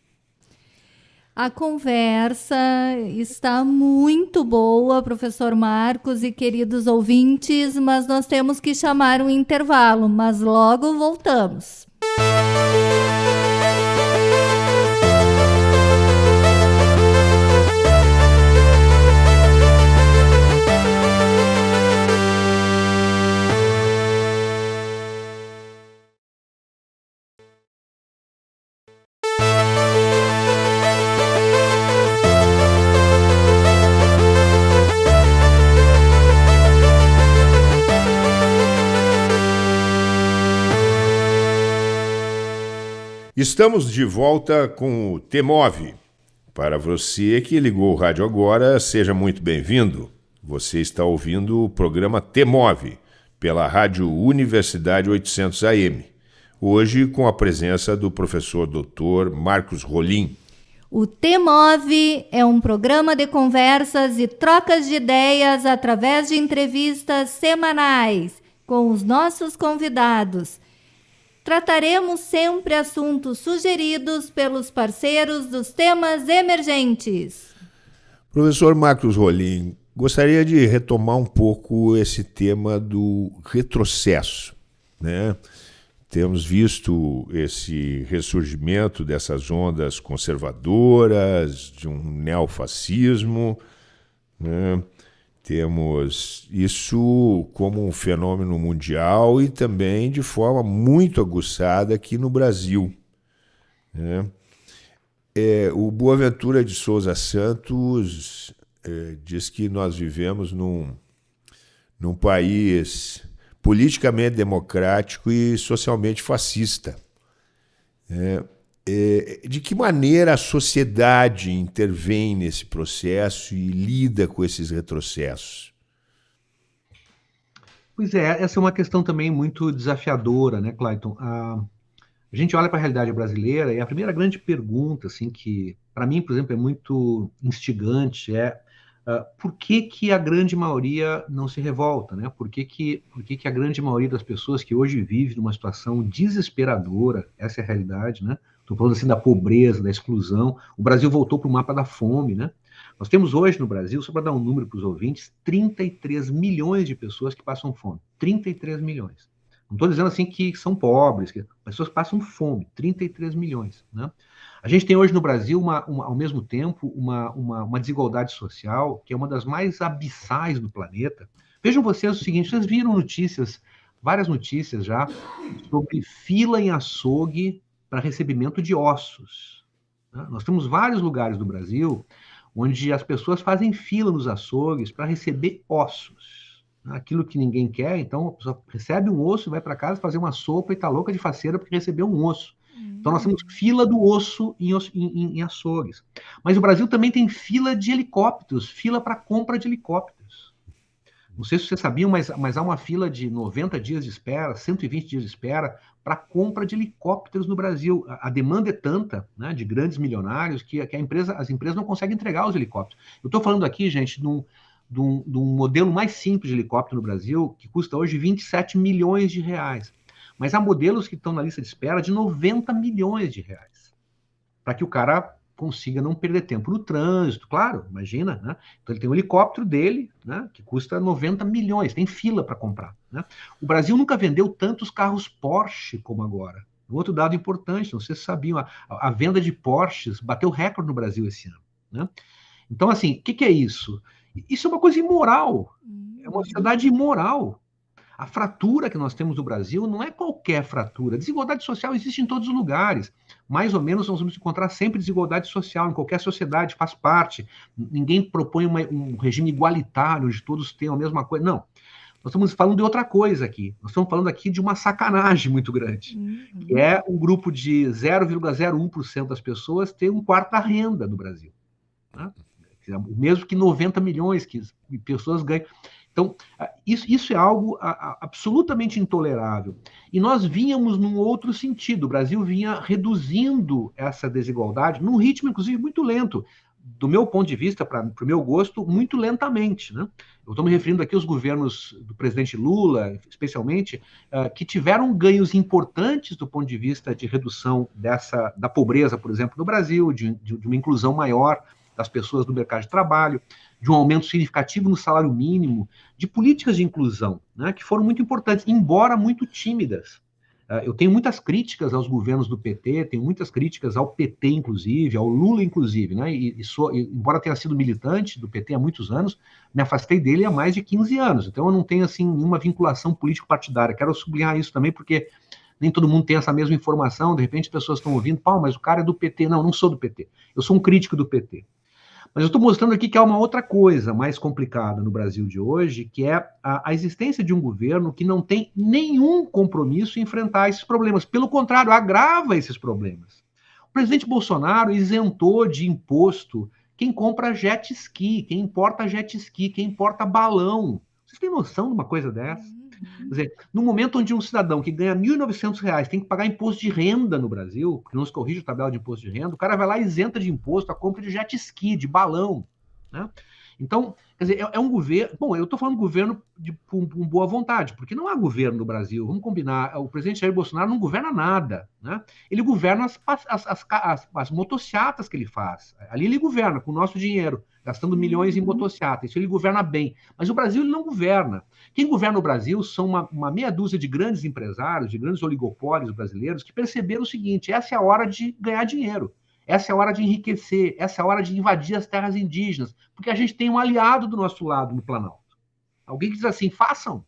B: A conversa está muito boa, professor Marcos e queridos ouvintes, mas nós temos que chamar um intervalo, mas logo voltamos.
A: Estamos de volta com o TMOV. Para você que ligou o rádio agora, seja muito bem-vindo. Você está ouvindo o programa TMOV pela Rádio Universidade 800 AM. Hoje com a presença do professor Dr. Marcos Rolim.
B: O TMOV é um programa de conversas e trocas de ideias através de entrevistas semanais com os nossos convidados. Trataremos sempre assuntos sugeridos pelos parceiros dos temas emergentes.
A: Professor Marcos Rolim, gostaria de retomar um pouco esse tema do retrocesso, né? Temos visto esse ressurgimento dessas ondas conservadoras, de um neofascismo, né? Temos isso como um fenômeno mundial e também de forma muito aguçada aqui no Brasil, né? O Boaventura de Souza Santos diz que nós vivemos num país politicamente democrático e socialmente fascista. De que maneira a sociedade intervém nesse processo e lida com esses retrocessos?
C: Pois é, essa é uma questão também muito desafiadora, né, Clayton? A gente olha para a realidade brasileira e a primeira grande pergunta, assim, que para mim, por exemplo, é muito instigante, por que a grande maioria não se revolta, né? Por que a grande maioria das pessoas que hoje vive numa situação desesperadora, essa é a realidade, né? Estou falando assim da pobreza, da exclusão. O Brasil voltou para o mapa da fome, né? Nós temos hoje no Brasil, só para dar um número para os ouvintes, 33 milhões de pessoas que passam fome. 33 milhões. Não estou dizendo assim que são pobres, que pessoas passam fome. 33 milhões. Né? A gente tem hoje no Brasil, ao mesmo tempo, uma desigualdade social que é uma das mais abissais do planeta. Vejam vocês o seguinte, vocês viram notícias, várias notícias já, sobre fila em açougue para recebimento de ossos. Né? Nós temos vários lugares do Brasil onde as pessoas fazem fila nos açougues para receber ossos. Aquilo que ninguém quer, então a pessoa recebe um osso, vai para casa fazer uma sopa e está louca de faceira porque recebeu um osso. Então nós temos fila do osso em açougues. Mas o Brasil também tem fila de helicópteros, fila para compra de helicópteros. Não sei se vocês sabiam, mas há uma fila de 90 dias de espera, 120 dias de espera para compra de helicópteros no Brasil. A demanda é tanta, né, de grandes milionários que as empresas não conseguem entregar os helicópteros. Eu estou falando aqui, gente, de um modelo mais simples de helicóptero no Brasil, que custa hoje 27 milhões de reais. Mas há modelos que estão na lista de espera de 90 milhões de reais. Para que o cara consiga não perder tempo no trânsito, claro, imagina, né? Então ele tem um helicóptero dele, né, que custa 90 milhões, tem fila para comprar, né? O Brasil nunca vendeu tantos carros Porsche como agora. Um outro dado importante, não sei se sabiam, a venda de Porsches bateu recorde no Brasil esse ano, né? Então, assim, o que é isso? Isso é uma coisa imoral, é uma sociedade imoral. A fratura que nós temos no Brasil não é qualquer fratura. Desigualdade social existe em todos os lugares. Mais ou menos nós vamos encontrar sempre desigualdade social em qualquer sociedade, faz parte. Ninguém propõe um regime igualitário, onde todos tenham a mesma coisa. Não. Nós estamos falando de outra coisa aqui. Nós estamos falando aqui de uma sacanagem muito grande, que é um grupo de 0,01% das pessoas ter um quarto da renda no Brasil. Né? O mesmo que 90 milhões que pessoas ganham. Então, isso é algo absolutamente intolerável. E nós vínhamos num outro sentido. O Brasil vinha reduzindo essa desigualdade num ritmo, inclusive, muito lento. Do meu ponto de vista, para o meu gosto, muito lentamente. Né? Eu estou me referindo aqui aos governos do presidente Lula, especialmente, que tiveram ganhos importantes do ponto de vista de redução da pobreza, por exemplo, no Brasil, de uma inclusão maior das pessoas no mercado de trabalho, de um aumento significativo no salário mínimo, de políticas de inclusão, né, que foram muito importantes, embora muito tímidas. Eu tenho muitas críticas aos governos do PT, tenho muitas críticas ao PT, inclusive, ao Lula, inclusive, né, embora tenha sido militante do PT há muitos anos, me afastei dele há mais de 15 anos, então eu não tenho, assim, nenhuma vinculação político-partidária. Quero sublinhar isso também, porque nem todo mundo tem essa mesma informação, de repente as pessoas estão ouvindo, mas o cara é do PT. Não, não sou do PT, eu sou um crítico do PT. Mas eu estou mostrando aqui que há uma outra coisa mais complicada no Brasil de hoje, que é a existência de um governo que não tem nenhum compromisso em enfrentar esses problemas. Pelo contrário, agrava esses problemas. O presidente Bolsonaro isentou de imposto quem compra jet ski, quem importa jet ski, quem importa balão. Vocês têm noção de uma coisa dessa? Quer dizer, no momento onde um cidadão que ganha R$ 1.900 tem que pagar imposto de renda no Brasil, porque não se corrige a tabela de imposto de renda, o cara vai lá e isenta de imposto a compra de jet ski, de balão. Né? Então, quer dizer, é um governo... Bom, eu estou falando governo com boa vontade, porque não há governo no Brasil. Vamos combinar, o presidente Jair Bolsonaro não governa nada. Né? Ele governa as motocicletas que ele faz. Ali ele governa com o nosso dinheiro, gastando milhões em motocicletas. Isso ele governa bem. Mas o Brasil ele não governa. Quem governa o Brasil são uma meia dúzia de grandes empresários, de grandes oligopólios brasileiros, que perceberam o seguinte: essa é a hora de ganhar dinheiro. Essa é a hora de enriquecer, essa é a hora de invadir as terras indígenas, porque a gente tem um aliado do nosso lado no Planalto. Alguém que diz assim, façam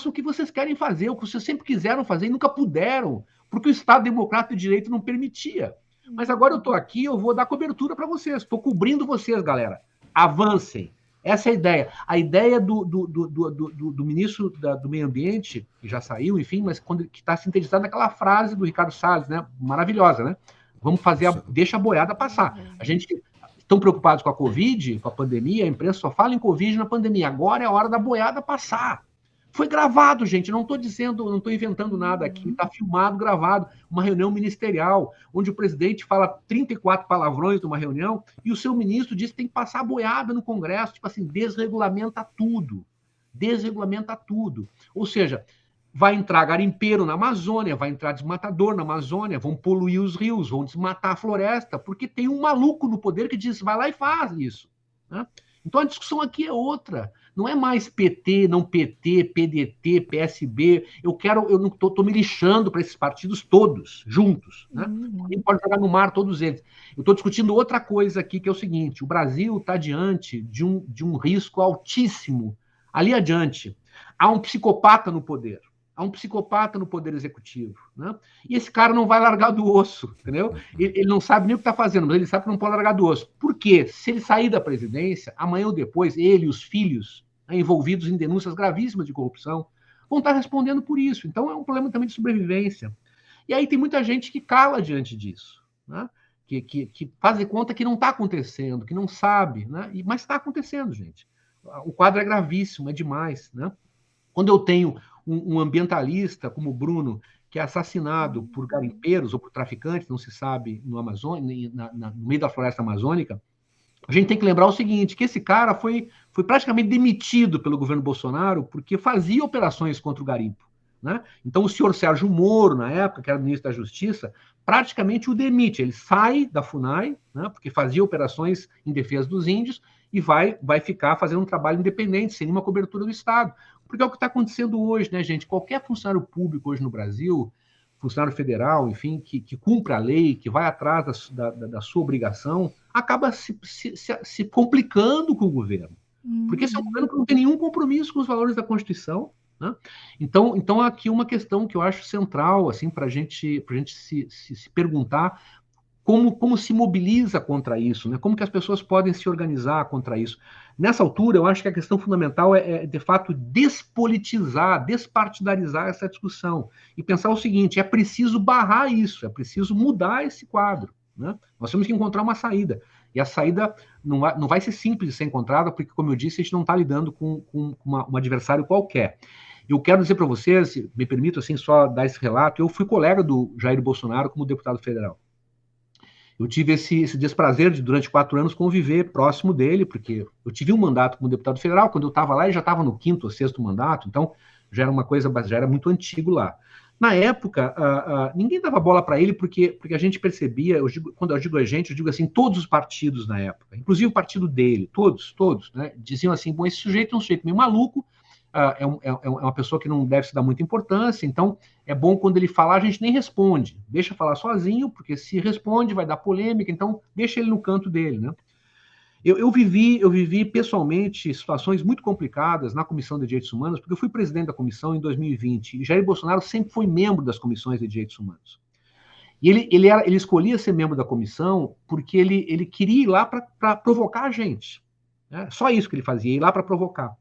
C: o que vocês querem fazer, o que vocês sempre quiseram fazer e nunca puderam, porque o Estado Democrático de Direito não permitia. Mas agora eu estou aqui, eu vou dar cobertura para vocês, estou cobrindo vocês, galera. Avancem. Essa é a ideia. A ideia do ministro do Meio Ambiente, que já saiu, enfim, mas que está sintetizada naquela frase do Ricardo Salles, né? Maravilhosa, né? Vamos fazer, deixa a boiada passar. A gente estão preocupados com a Covid, com a pandemia, a imprensa só fala em Covid na pandemia. Agora é a hora da boiada passar. Foi gravado, gente, não estou inventando nada aqui, está filmado, gravado, uma reunião ministerial, onde o presidente fala 34 palavrões numa reunião e o seu ministro diz que tem que passar a boiada no Congresso, tipo assim, desregulamenta tudo. Ou seja, vai entrar garimpeiro na Amazônia, vai entrar desmatador na Amazônia, vão poluir os rios, vão desmatar a floresta, porque tem um maluco no poder que diz, vai lá e faz isso. Né? Então a discussão aqui é outra. Não é mais PT, não PT, PDT, PSB. Eu não estou me lixando para esses partidos todos, juntos. Né? Alguém pode jogar no mar todos eles. Eu estou discutindo outra coisa aqui, que é o seguinte: o Brasil está diante de um risco altíssimo. Ali adiante, há um psicopata no poder. Há um psicopata no poder executivo. Né? E esse cara não vai largar do osso, entendeu? Ele não sabe nem o que está fazendo, mas ele sabe que não pode largar do osso. Por quê? Se ele sair da presidência, amanhã ou depois, ele e os filhos, né, envolvidos em denúncias gravíssimas de corrupção, vão estar respondendo por isso. Então é um problema também de sobrevivência. E aí tem muita gente que cala diante disso, né? que faz de conta que não está acontecendo, que não sabe, né? Mas está acontecendo, gente. O quadro é gravíssimo, é demais. Né? Quando eu tenho um ambientalista como o Bruno, que é assassinado por garimpeiros ou por traficantes, não se sabe, no Amazônia, no meio da floresta amazônica, a gente tem que lembrar o seguinte, que esse cara foi praticamente demitido pelo governo Bolsonaro porque fazia operações contra o garimpo. Né? Então o senhor Sérgio Moro, na época, que era ministro da Justiça, praticamente o demite. Ele sai da FUNAI, né, porque fazia operações em defesa dos índios, e vai ficar fazendo um trabalho independente, sem nenhuma cobertura do Estado. Porque é o que está acontecendo hoje, né, gente? Qualquer funcionário público hoje no Brasil, funcionário federal, enfim, que cumpre a lei, que vai atrás da sua obrigação, acaba se complicando com o governo. Porque esse é um governo que não tem nenhum compromisso com os valores da Constituição. Né? Então, aqui uma questão que eu acho central assim, para a gente se perguntar como se mobiliza contra isso, né? Como que as pessoas podem se organizar contra isso. Nessa altura, eu acho que a questão fundamental é de fato, despolitizar, despartidarizar essa discussão e pensar o seguinte, é preciso barrar isso, é preciso mudar esse quadro. Né? Nós temos que encontrar uma saída. E a saída não vai ser simples de ser encontrada, porque, como eu disse, a gente não está lidando com um adversário qualquer. Eu quero dizer para vocês, me permito assim, só dar esse relato, eu fui colega do Jair Bolsonaro como deputado federal. Eu tive esse desprazer de, durante 4 anos, conviver próximo dele, porque eu tive um mandato como deputado federal, quando eu estava lá, ele já estava no 5º ou 6º mandato, então já era uma coisa, já era muito antigo lá. Na época, ninguém dava bola para ele, porque a gente percebia, quando eu digo a gente, eu digo assim, todos os partidos na época, inclusive o partido dele, todos, né, diziam assim, bom, esse sujeito é um sujeito meio maluco, é uma pessoa que não deve se dar muita importância, então é bom quando ele falar, a gente nem responde, deixa falar sozinho, porque se responde vai dar polêmica, então deixa ele no canto dele, né? Eu vivi pessoalmente situações muito complicadas na Comissão de Direitos Humanos, porque eu fui presidente da comissão em 2020, e Jair Bolsonaro sempre foi membro das comissões de direitos humanos. E ele escolhia ser membro da comissão porque ele queria ir lá para provocar a gente. Né? Só isso que ele fazia, ir lá para provocar.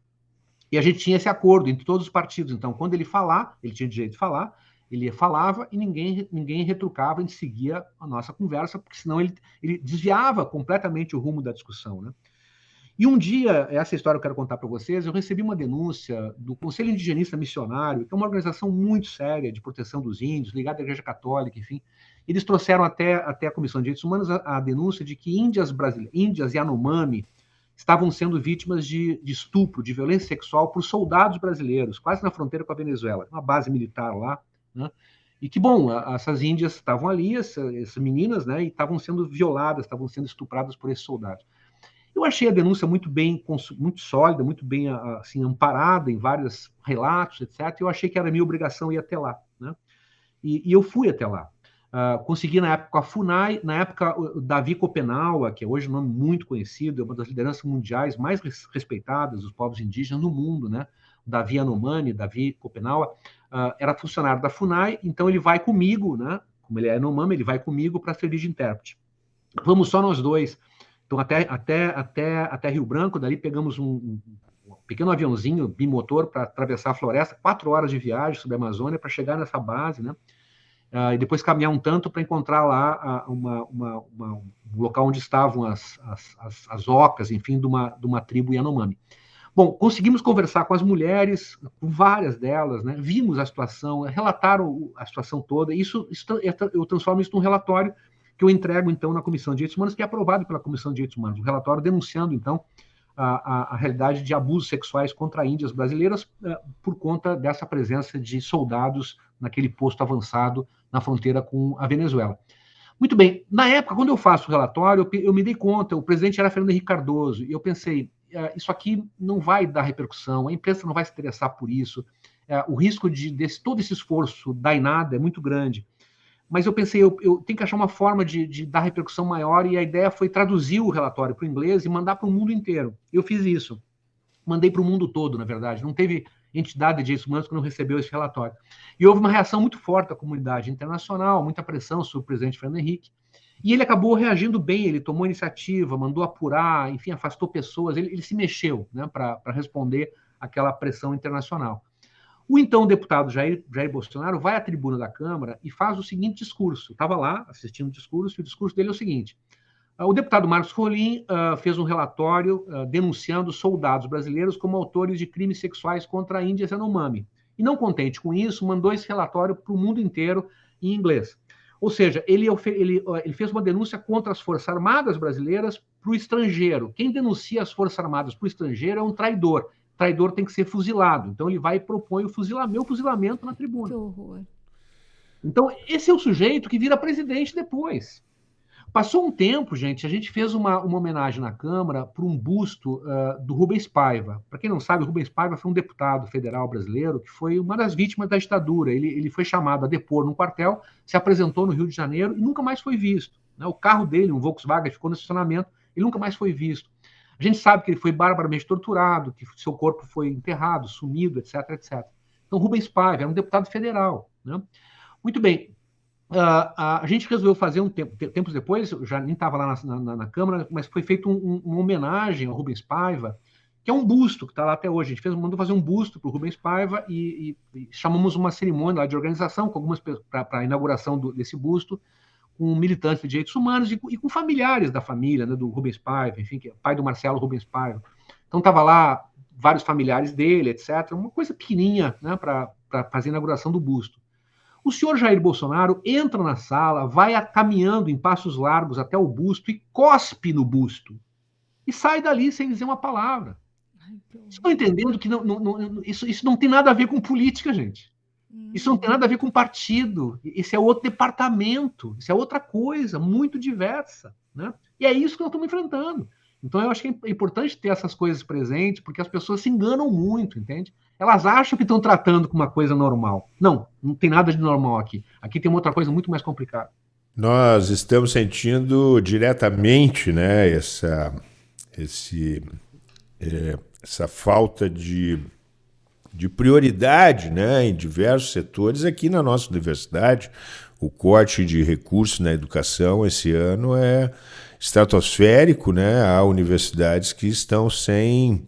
C: E a gente tinha esse acordo entre todos os partidos. Então, quando ele falar, ele tinha direito de falar, ele falava e ninguém retrucava, a gente seguia a nossa conversa, porque senão ele desviava completamente o rumo da discussão. Né? E um dia, essa história eu quero contar para vocês, eu recebi uma denúncia do Conselho Indigenista Missionário, que é uma organização muito séria de proteção dos índios, ligada à Igreja Católica, enfim. Eles trouxeram até a Comissão de Direitos Humanos a denúncia de que índias Yanomami estavam sendo vítimas de estupro, de violência sexual por soldados brasileiros, quase na fronteira com a Venezuela, uma base militar lá, né? E que, bom, essas índias estavam ali, essas meninas, né, e estavam sendo violadas, estavam sendo estupradas por esses soldados. Eu achei a denúncia muito sólida, muito bem assim, amparada em vários relatos, etc. Eu achei que era minha obrigação ir até lá. Né? E eu fui até lá. Consegui, na época, a FUNAI, na época, o Davi Kopenawa, que é hoje um nome muito conhecido, é uma das lideranças mundiais mais respeitadas dos povos indígenas no mundo, né? O Davi Yanomami, Davi Kopenawa, era funcionário da FUNAI, então ele vai comigo, né? Como ele é Yanomami, ele vai comigo para servir de intérprete. Vamos só nós dois. Então, até Rio Branco, dali pegamos um pequeno aviãozinho bimotor para atravessar a floresta, 4 horas de viagem sobre a Amazônia para chegar nessa base, né? E depois caminhar um tanto para encontrar lá um local onde estavam as ocas, enfim, de uma tribo Yanomami. Bom, conseguimos conversar com as mulheres, com várias delas, né? Vimos a situação, relataram a situação toda, eu transformo isso num relatório que eu entrego, então, na Comissão de Direitos Humanos, que é aprovado pela Comissão de Direitos Humanos, um relatório denunciando, então, a realidade de abusos sexuais contra índias brasileiras por conta dessa presença de soldados naquele posto avançado na fronteira com a Venezuela. Muito bem, na época, quando eu faço o relatório, eu me dei conta, o presidente era Fernando Henrique Cardoso, e eu pensei, isso aqui não vai dar repercussão, a imprensa não vai se interessar por isso, o risco de todo esse esforço dar em nada é muito grande. Mas eu pensei, eu tenho que achar uma forma de dar repercussão maior, e a ideia foi traduzir o relatório para o inglês e mandar para o mundo inteiro. Eu fiz isso. Mandei para o mundo todo, na verdade. Não teve entidade de direitos humanos que não recebeu esse relatório. E houve uma reação muito forte da comunidade internacional, muita pressão sobre o presidente Fernando Henrique. E ele acabou reagindo bem, ele tomou iniciativa, mandou apurar, enfim, afastou pessoas, ele se mexeu, né, para responder àquela pressão internacional. O então deputado Jair Bolsonaro vai à tribuna da Câmara e faz o seguinte discurso. Estava lá assistindo o discurso, e o discurso dele é o seguinte: o deputado Marcos Rolim fez um relatório denunciando soldados brasileiros como autores de crimes sexuais contra a Índia Yanomami. E não contente com isso, mandou esse relatório para o mundo inteiro em inglês. Ou seja, ele fez uma denúncia contra as Forças Armadas brasileiras para o estrangeiro. Quem denuncia as Forças Armadas para o estrangeiro é um traidor. Traidor tem que ser fuzilado. Então ele vai e propõe o fuzilamento na tribuna. Que horror. Então esse é o sujeito que vira presidente depois. Passou um tempo, gente, a gente fez uma homenagem na Câmara para um busto do Rubens Paiva. Para quem não sabe, o Rubens Paiva foi um deputado federal brasileiro que foi uma das vítimas da ditadura. Ele foi chamado a depor num quartel, se apresentou no Rio de Janeiro e nunca mais foi visto. Né? O carro dele, um Volkswagen, ficou no estacionamento e nunca mais foi visto. A gente sabe que ele foi barbaramente torturado, que seu corpo foi enterrado, sumido, etc, etc. Então, Rubens Paiva era um deputado federal. Né? Muito bem. A gente resolveu fazer tempos depois, já nem estava lá na Câmara, mas foi feito uma homenagem ao Rubens Paiva, que é um busto que está lá até hoje. A gente mandou fazer um busto para o Rubens Paiva e chamamos uma cerimônia lá de organização com algumas para a inauguração desse busto, com militantes de direitos humanos e com familiares da família, né, do Rubens Paiva, enfim, que é pai do Marcelo Rubens Paiva. Então estava lá vários familiares dele, etc. Uma coisa pequenininha, né, para fazer a inauguração do busto. O senhor Jair Bolsonaro entra na sala, vai caminhando em passos largos até o busto e cospe no busto. E sai dali sem dizer uma palavra. Vocês estão entendendo que isso não tem nada a ver com política, gente. Isso não tem nada a ver com partido. Esse é outro departamento. Isso é outra coisa, muito diversa. Né? E é isso que nós estamos enfrentando. Então, eu acho que é importante ter essas coisas presentes, porque as pessoas se enganam muito, entende? Elas acham que estão tratando com uma coisa normal. Não tem nada de normal aqui. Aqui tem uma outra coisa muito mais complicada.
A: Nós estamos sentindo diretamente, né, essa falta de prioridade, né, em diversos setores aqui na nossa universidade. O corte de recursos na educação esse ano é estratosférico, né? Há universidades que estão sem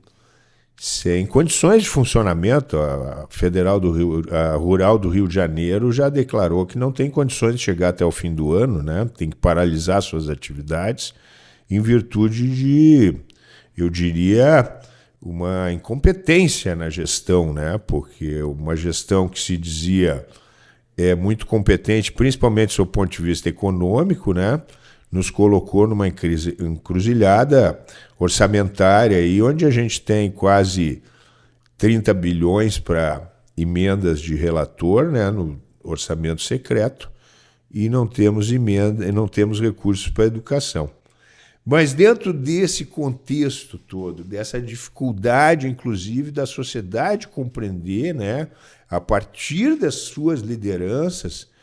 A: condições de funcionamento. A Rural do Rio de Janeiro já declarou que não tem condições de chegar até o fim do ano, né? Tem que paralisar suas atividades em virtude de, eu diria, uma incompetência na gestão, né? Porque uma gestão que se dizia muito competente, principalmente do seu ponto de vista econômico, né? Nos colocou numa encruzilhada orçamentária aí, onde a gente tem quase 30 bilhões para emendas de relator, né, no orçamento secreto, e não temos emenda, não temos recursos para a educação. Mas dentro desse contexto todo, dessa dificuldade, inclusive, da sociedade compreender, né, a partir das suas lideranças,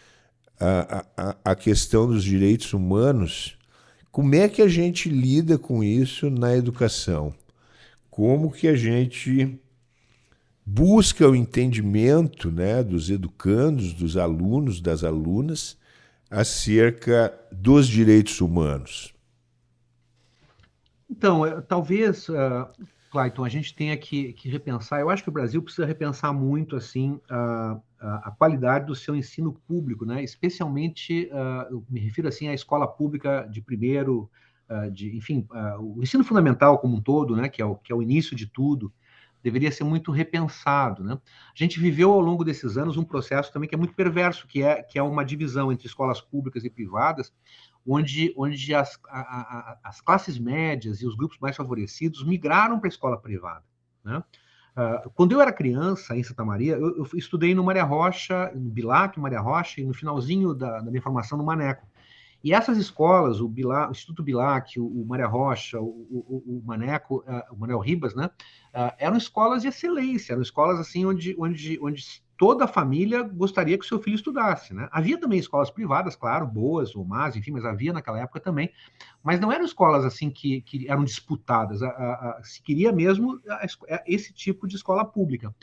A: a questão dos direitos humanos, como é que a gente lida com isso na educação? Como que a gente busca o entendimento, né, dos educandos, dos alunos, das alunas, acerca dos direitos humanos?
C: Então, talvez, Clayton, a gente tenha que repensar. Eu acho que o Brasil precisa repensar muito assim a qualidade do seu ensino público, né? Especialmente, eu me refiro assim à escola pública de primeiro, enfim, o ensino fundamental como um todo, né? Que é o início de tudo, deveria ser muito repensado, né? A gente viveu ao longo desses anos um processo também que é muito perverso, que é uma divisão entre escolas públicas e privadas, onde as classes médias e os grupos mais favorecidos migraram para a escola privada, né? Quando eu era criança, em Santa Maria, eu estudei no Maria Rocha, no Bilac, Maria Rocha, e no finalzinho da minha formação no Maneco. E essas escolas, o Instituto Bilac, o Maria Rocha, o Maneco, o Manuel Ribas, né, eram escolas de excelência, eram escolas assim onde toda a família gostaria que o seu filho estudasse, né? Havia também escolas privadas, claro, boas ou más, enfim, mas havia naquela época também. Mas não eram escolas assim que eram disputadas. Se queria mesmo esse tipo de escola pública.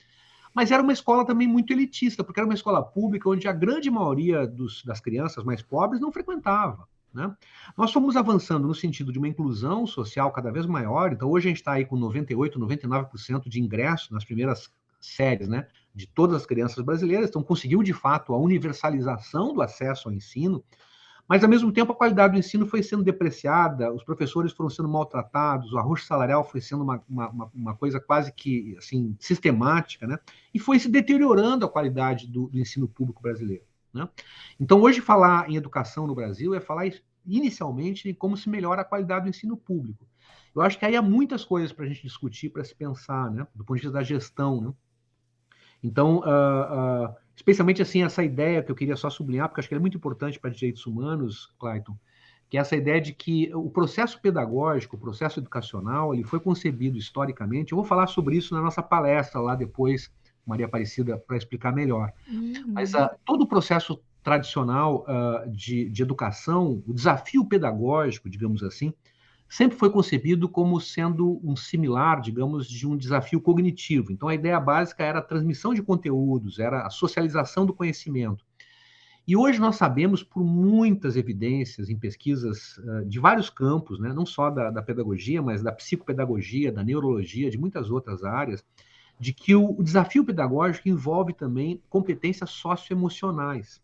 C: Mas era uma escola também muito elitista, porque era uma escola pública onde a grande maioria das crianças mais pobres não frequentava, né? Nós fomos avançando no sentido de uma inclusão social cada vez maior. Então, hoje a gente está aí com 98%, 99% de ingresso nas primeiras séries, né, de todas as crianças brasileiras. Então, conseguiu, de fato, a universalização do acesso ao ensino, mas, ao mesmo tempo, a qualidade do ensino foi sendo depreciada, os professores foram sendo maltratados, o arrocho salarial foi sendo uma coisa quase que assim, sistemática, né? E foi se deteriorando a qualidade do ensino público brasileiro, né? Então, hoje, falar em educação no Brasil é falar inicialmente em como se melhora a qualidade do ensino público. Eu acho que aí há muitas coisas para a gente discutir, para se pensar, né? Do ponto de vista da gestão, né? Então, especialmente assim, essa ideia que eu queria só sublinhar, porque acho que é muito importante para direitos humanos, Clayton, que é essa ideia de que o processo pedagógico, o processo educacional, ele foi concebido historicamente. Eu vou falar sobre isso na nossa palestra lá depois, Maria Aparecida, para explicar melhor. Mas todo o processo tradicional de educação, o desafio pedagógico, digamos assim, sempre foi concebido como sendo um similar, digamos, de um desafio cognitivo. Então, a ideia básica era a transmissão de conteúdos, era a socialização do conhecimento. E hoje nós sabemos, por muitas evidências em pesquisas de vários campos, né, não só da pedagogia, mas da psicopedagogia, da neurologia, de muitas outras áreas, de que o desafio pedagógico envolve também competências socioemocionais.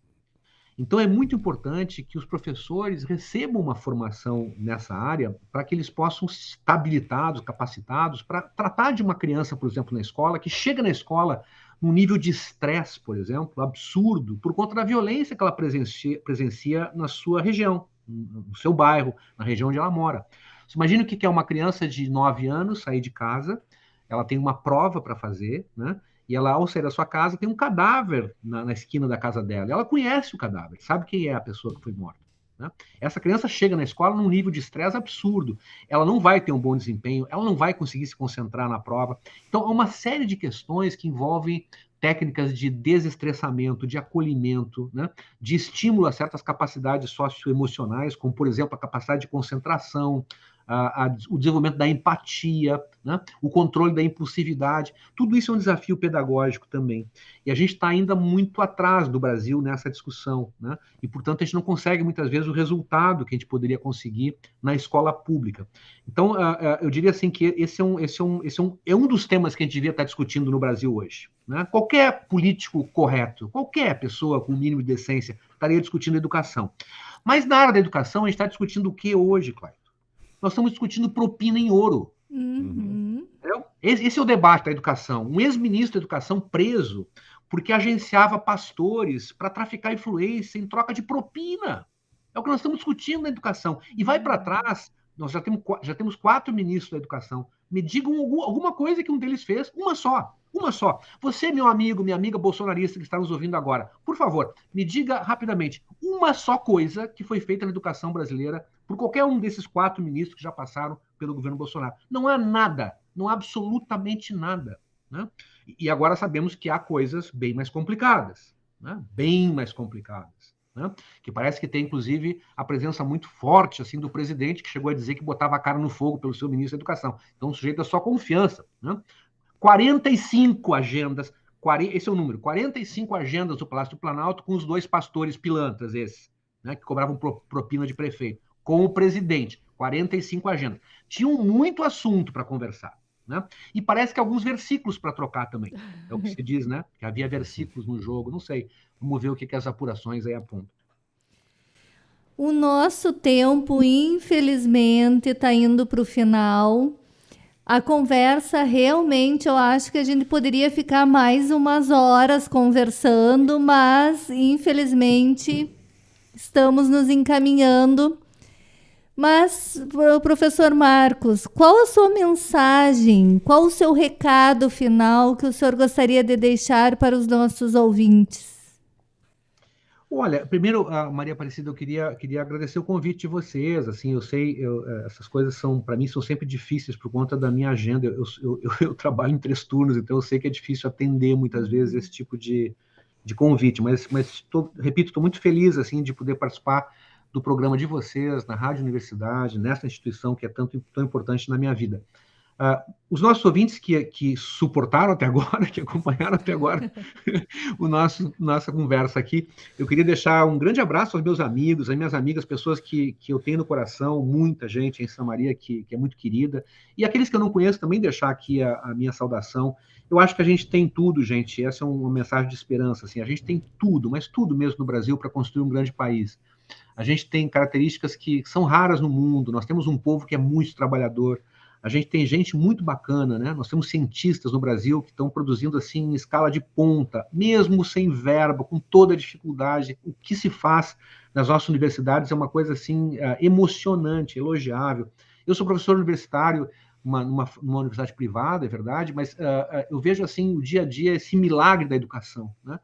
C: Então, é muito importante que os professores recebam uma formação nessa área para que eles possam estar habilitados, capacitados para tratar de uma criança, por exemplo, na escola, que chega na escola num nível de estresse, por exemplo, absurdo, por conta da violência que ela presencia na sua região, no seu bairro, na região onde ela mora. Você imagina o que é uma criança de 9 anos sair de casa, ela tem uma prova para fazer, né? E ela, ao sair da sua casa, tem um cadáver na esquina da casa dela. Ela conhece o cadáver, sabe quem é a pessoa que foi morta, né? Essa criança chega na escola num nível de estresse absurdo. Ela não vai ter um bom desempenho, ela não vai conseguir se concentrar na prova. Então, há uma série de questões que envolvem técnicas de desestressamento, de acolhimento, né? De estímulo a certas capacidades socioemocionais, como, por exemplo, a capacidade de concentração, o desenvolvimento da empatia, né? O controle da impulsividade. Tudo isso é um desafio pedagógico também. E a gente está ainda muito atrás do Brasil nessa discussão, né? E, portanto, a gente não consegue, muitas vezes, o resultado que a gente poderia conseguir na escola pública. Então, eu diria assim que esse é um dos temas que a gente devia estar discutindo no Brasil hoje, né? Qualquer político correto, qualquer pessoa com o mínimo de decência estaria discutindo educação. Mas na área da educação, a gente está discutindo o que hoje, Clayton? Nós estamos discutindo propina em ouro. Esse é o debate da educação. Um ex-ministro da educação preso porque agenciava pastores para traficar influência em troca de propina. É o que nós estamos discutindo na educação. E vai para trás, nós já temos 4 ministros da educação. Me digam alguma coisa que um deles fez, uma só. Você, meu amigo, minha amiga bolsonarista que está nos ouvindo agora, por favor, me diga rapidamente uma só coisa que foi feita na educação brasileira por qualquer um desses 4 ministros que já passaram pelo governo Bolsonaro. Não há nada, não há absolutamente nada, né? E agora sabemos que há coisas bem mais complicadas, né? Bem mais complicadas, né? Que parece que tem, inclusive, a presença muito forte assim, do presidente, que chegou a dizer que botava a cara no fogo pelo seu ministro da Educação. Então, o sujeito é só confiança, né? 45 agendas, esse é o número, 45 agendas do Palácio do Planalto com os 2 pastores pilantras, esses, né, que cobravam propina de prefeito, com o presidente, 45 agendas. Tinham muito assunto para conversar, né? E parece que alguns versículos para trocar também. É o que se diz, né? Que havia versículos no jogo, não sei. Vamos ver o que as apurações aí apontam.
B: O nosso tempo, infelizmente, está indo para o final. A conversa, realmente, eu acho que a gente poderia ficar mais umas horas conversando, mas, infelizmente, estamos nos encaminhando Mas, professor Marcos, qual a sua mensagem, qual o seu recado final que o senhor gostaria de deixar para os nossos ouvintes?
C: Olha, primeiro, Maria Aparecida, eu queria agradecer o convite de vocês. Assim, eu sei, essas coisas para mim, são sempre difíceis por conta da minha agenda. Eu trabalho em 3 turnos, então eu sei que é difícil atender muitas vezes esse tipo de convite. Mas repito, estou muito feliz assim de poder participar do programa de vocês na Rádio Universidade, nessa instituição que é tão importante na minha vida. Os nossos ouvintes que suportaram até agora, que acompanharam até agora nossa conversa aqui, eu queria deixar um grande abraço aos meus amigos, às minhas amigas, pessoas que eu tenho no coração, muita gente em Santa Maria que é muito querida, e aqueles que eu não conheço também deixar aqui a minha saudação. Eu acho que a gente tem tudo, gente, essa é uma mensagem de esperança, assim, a gente tem tudo, mas tudo mesmo no Brasil para construir um grande país. A gente tem características que são raras no mundo, nós temos um povo que é muito trabalhador, a gente tem gente muito bacana, né? Nós temos cientistas no Brasil que estão produzindo assim em escala de ponta, mesmo sem verba, com toda a dificuldade. O que se faz nas nossas universidades é uma coisa assim emocionante, elogiável. Eu sou professor universitário numa universidade privada, é verdade, mas eu vejo assim o dia a dia esse milagre da educação, né?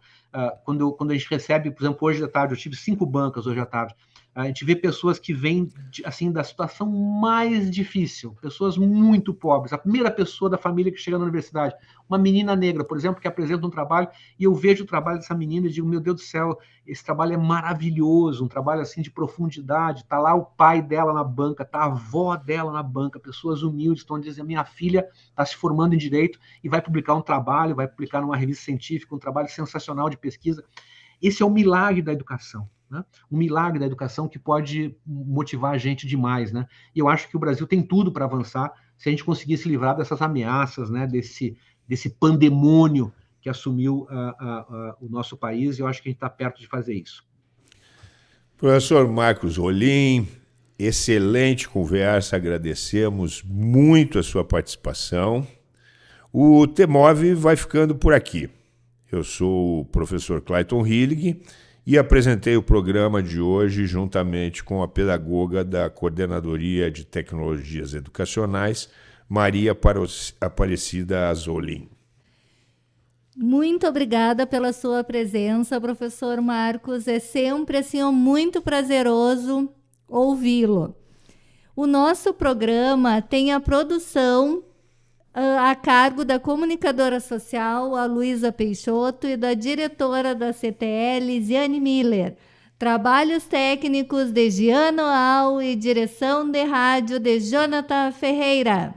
C: Quando a gente recebe, por exemplo, hoje à tarde, eu tive 5 bancas hoje à tarde. A gente vê pessoas que vêm assim da situação mais difícil, pessoas muito pobres. A primeira pessoa da família que chega na universidade, uma menina negra, por exemplo, que apresenta um trabalho e eu vejo o trabalho dessa menina e digo, meu Deus do céu, esse trabalho é maravilhoso, um trabalho assim de profundidade. Tá lá o pai dela na banca, tá a avó dela na banca, pessoas humildes estão dizendo, minha filha está se formando em direito e vai publicar um trabalho, vai publicar numa revista científica, um trabalho sensacional de pesquisa. Esse é o milagre da educação. Né? Um milagre da educação que pode motivar a gente demais, né? E eu acho que o Brasil tem tudo para avançar se a gente conseguir se livrar dessas ameaças, né? Desse pandemônio que assumiu o nosso país, e eu acho que a gente está perto de fazer isso.
A: Professor Marcos Rolim, excelente conversa, agradecemos muito a sua participação. O TEMOV vai ficando por aqui. Eu sou o professor Clayton Hillig e apresentei o programa de hoje juntamente com a pedagoga da Coordenadoria de Tecnologias Educacionais, Maria Aparecida Azolim.
B: Muito obrigada pela sua presença, professor Marcos. É sempre assim, muito prazeroso ouvi-lo. O nosso programa tem a produção a cargo da comunicadora social, a Luísa Peixoto, e da diretora da CTL, Ziane Miller. Trabalhos técnicos de Giano Al e direção de rádio de Jonathan Ferreira.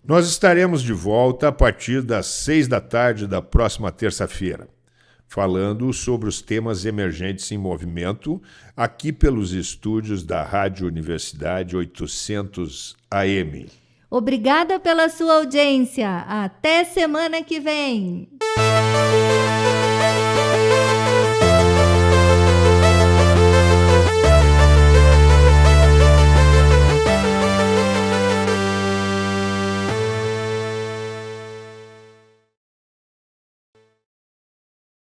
A: Nós estaremos de volta a partir das 6 da tarde da próxima terça-feira, falando sobre os temas emergentes em movimento, aqui pelos estúdios da Rádio Universidade 800 AM.
B: Obrigada pela sua audiência. Até semana que vem.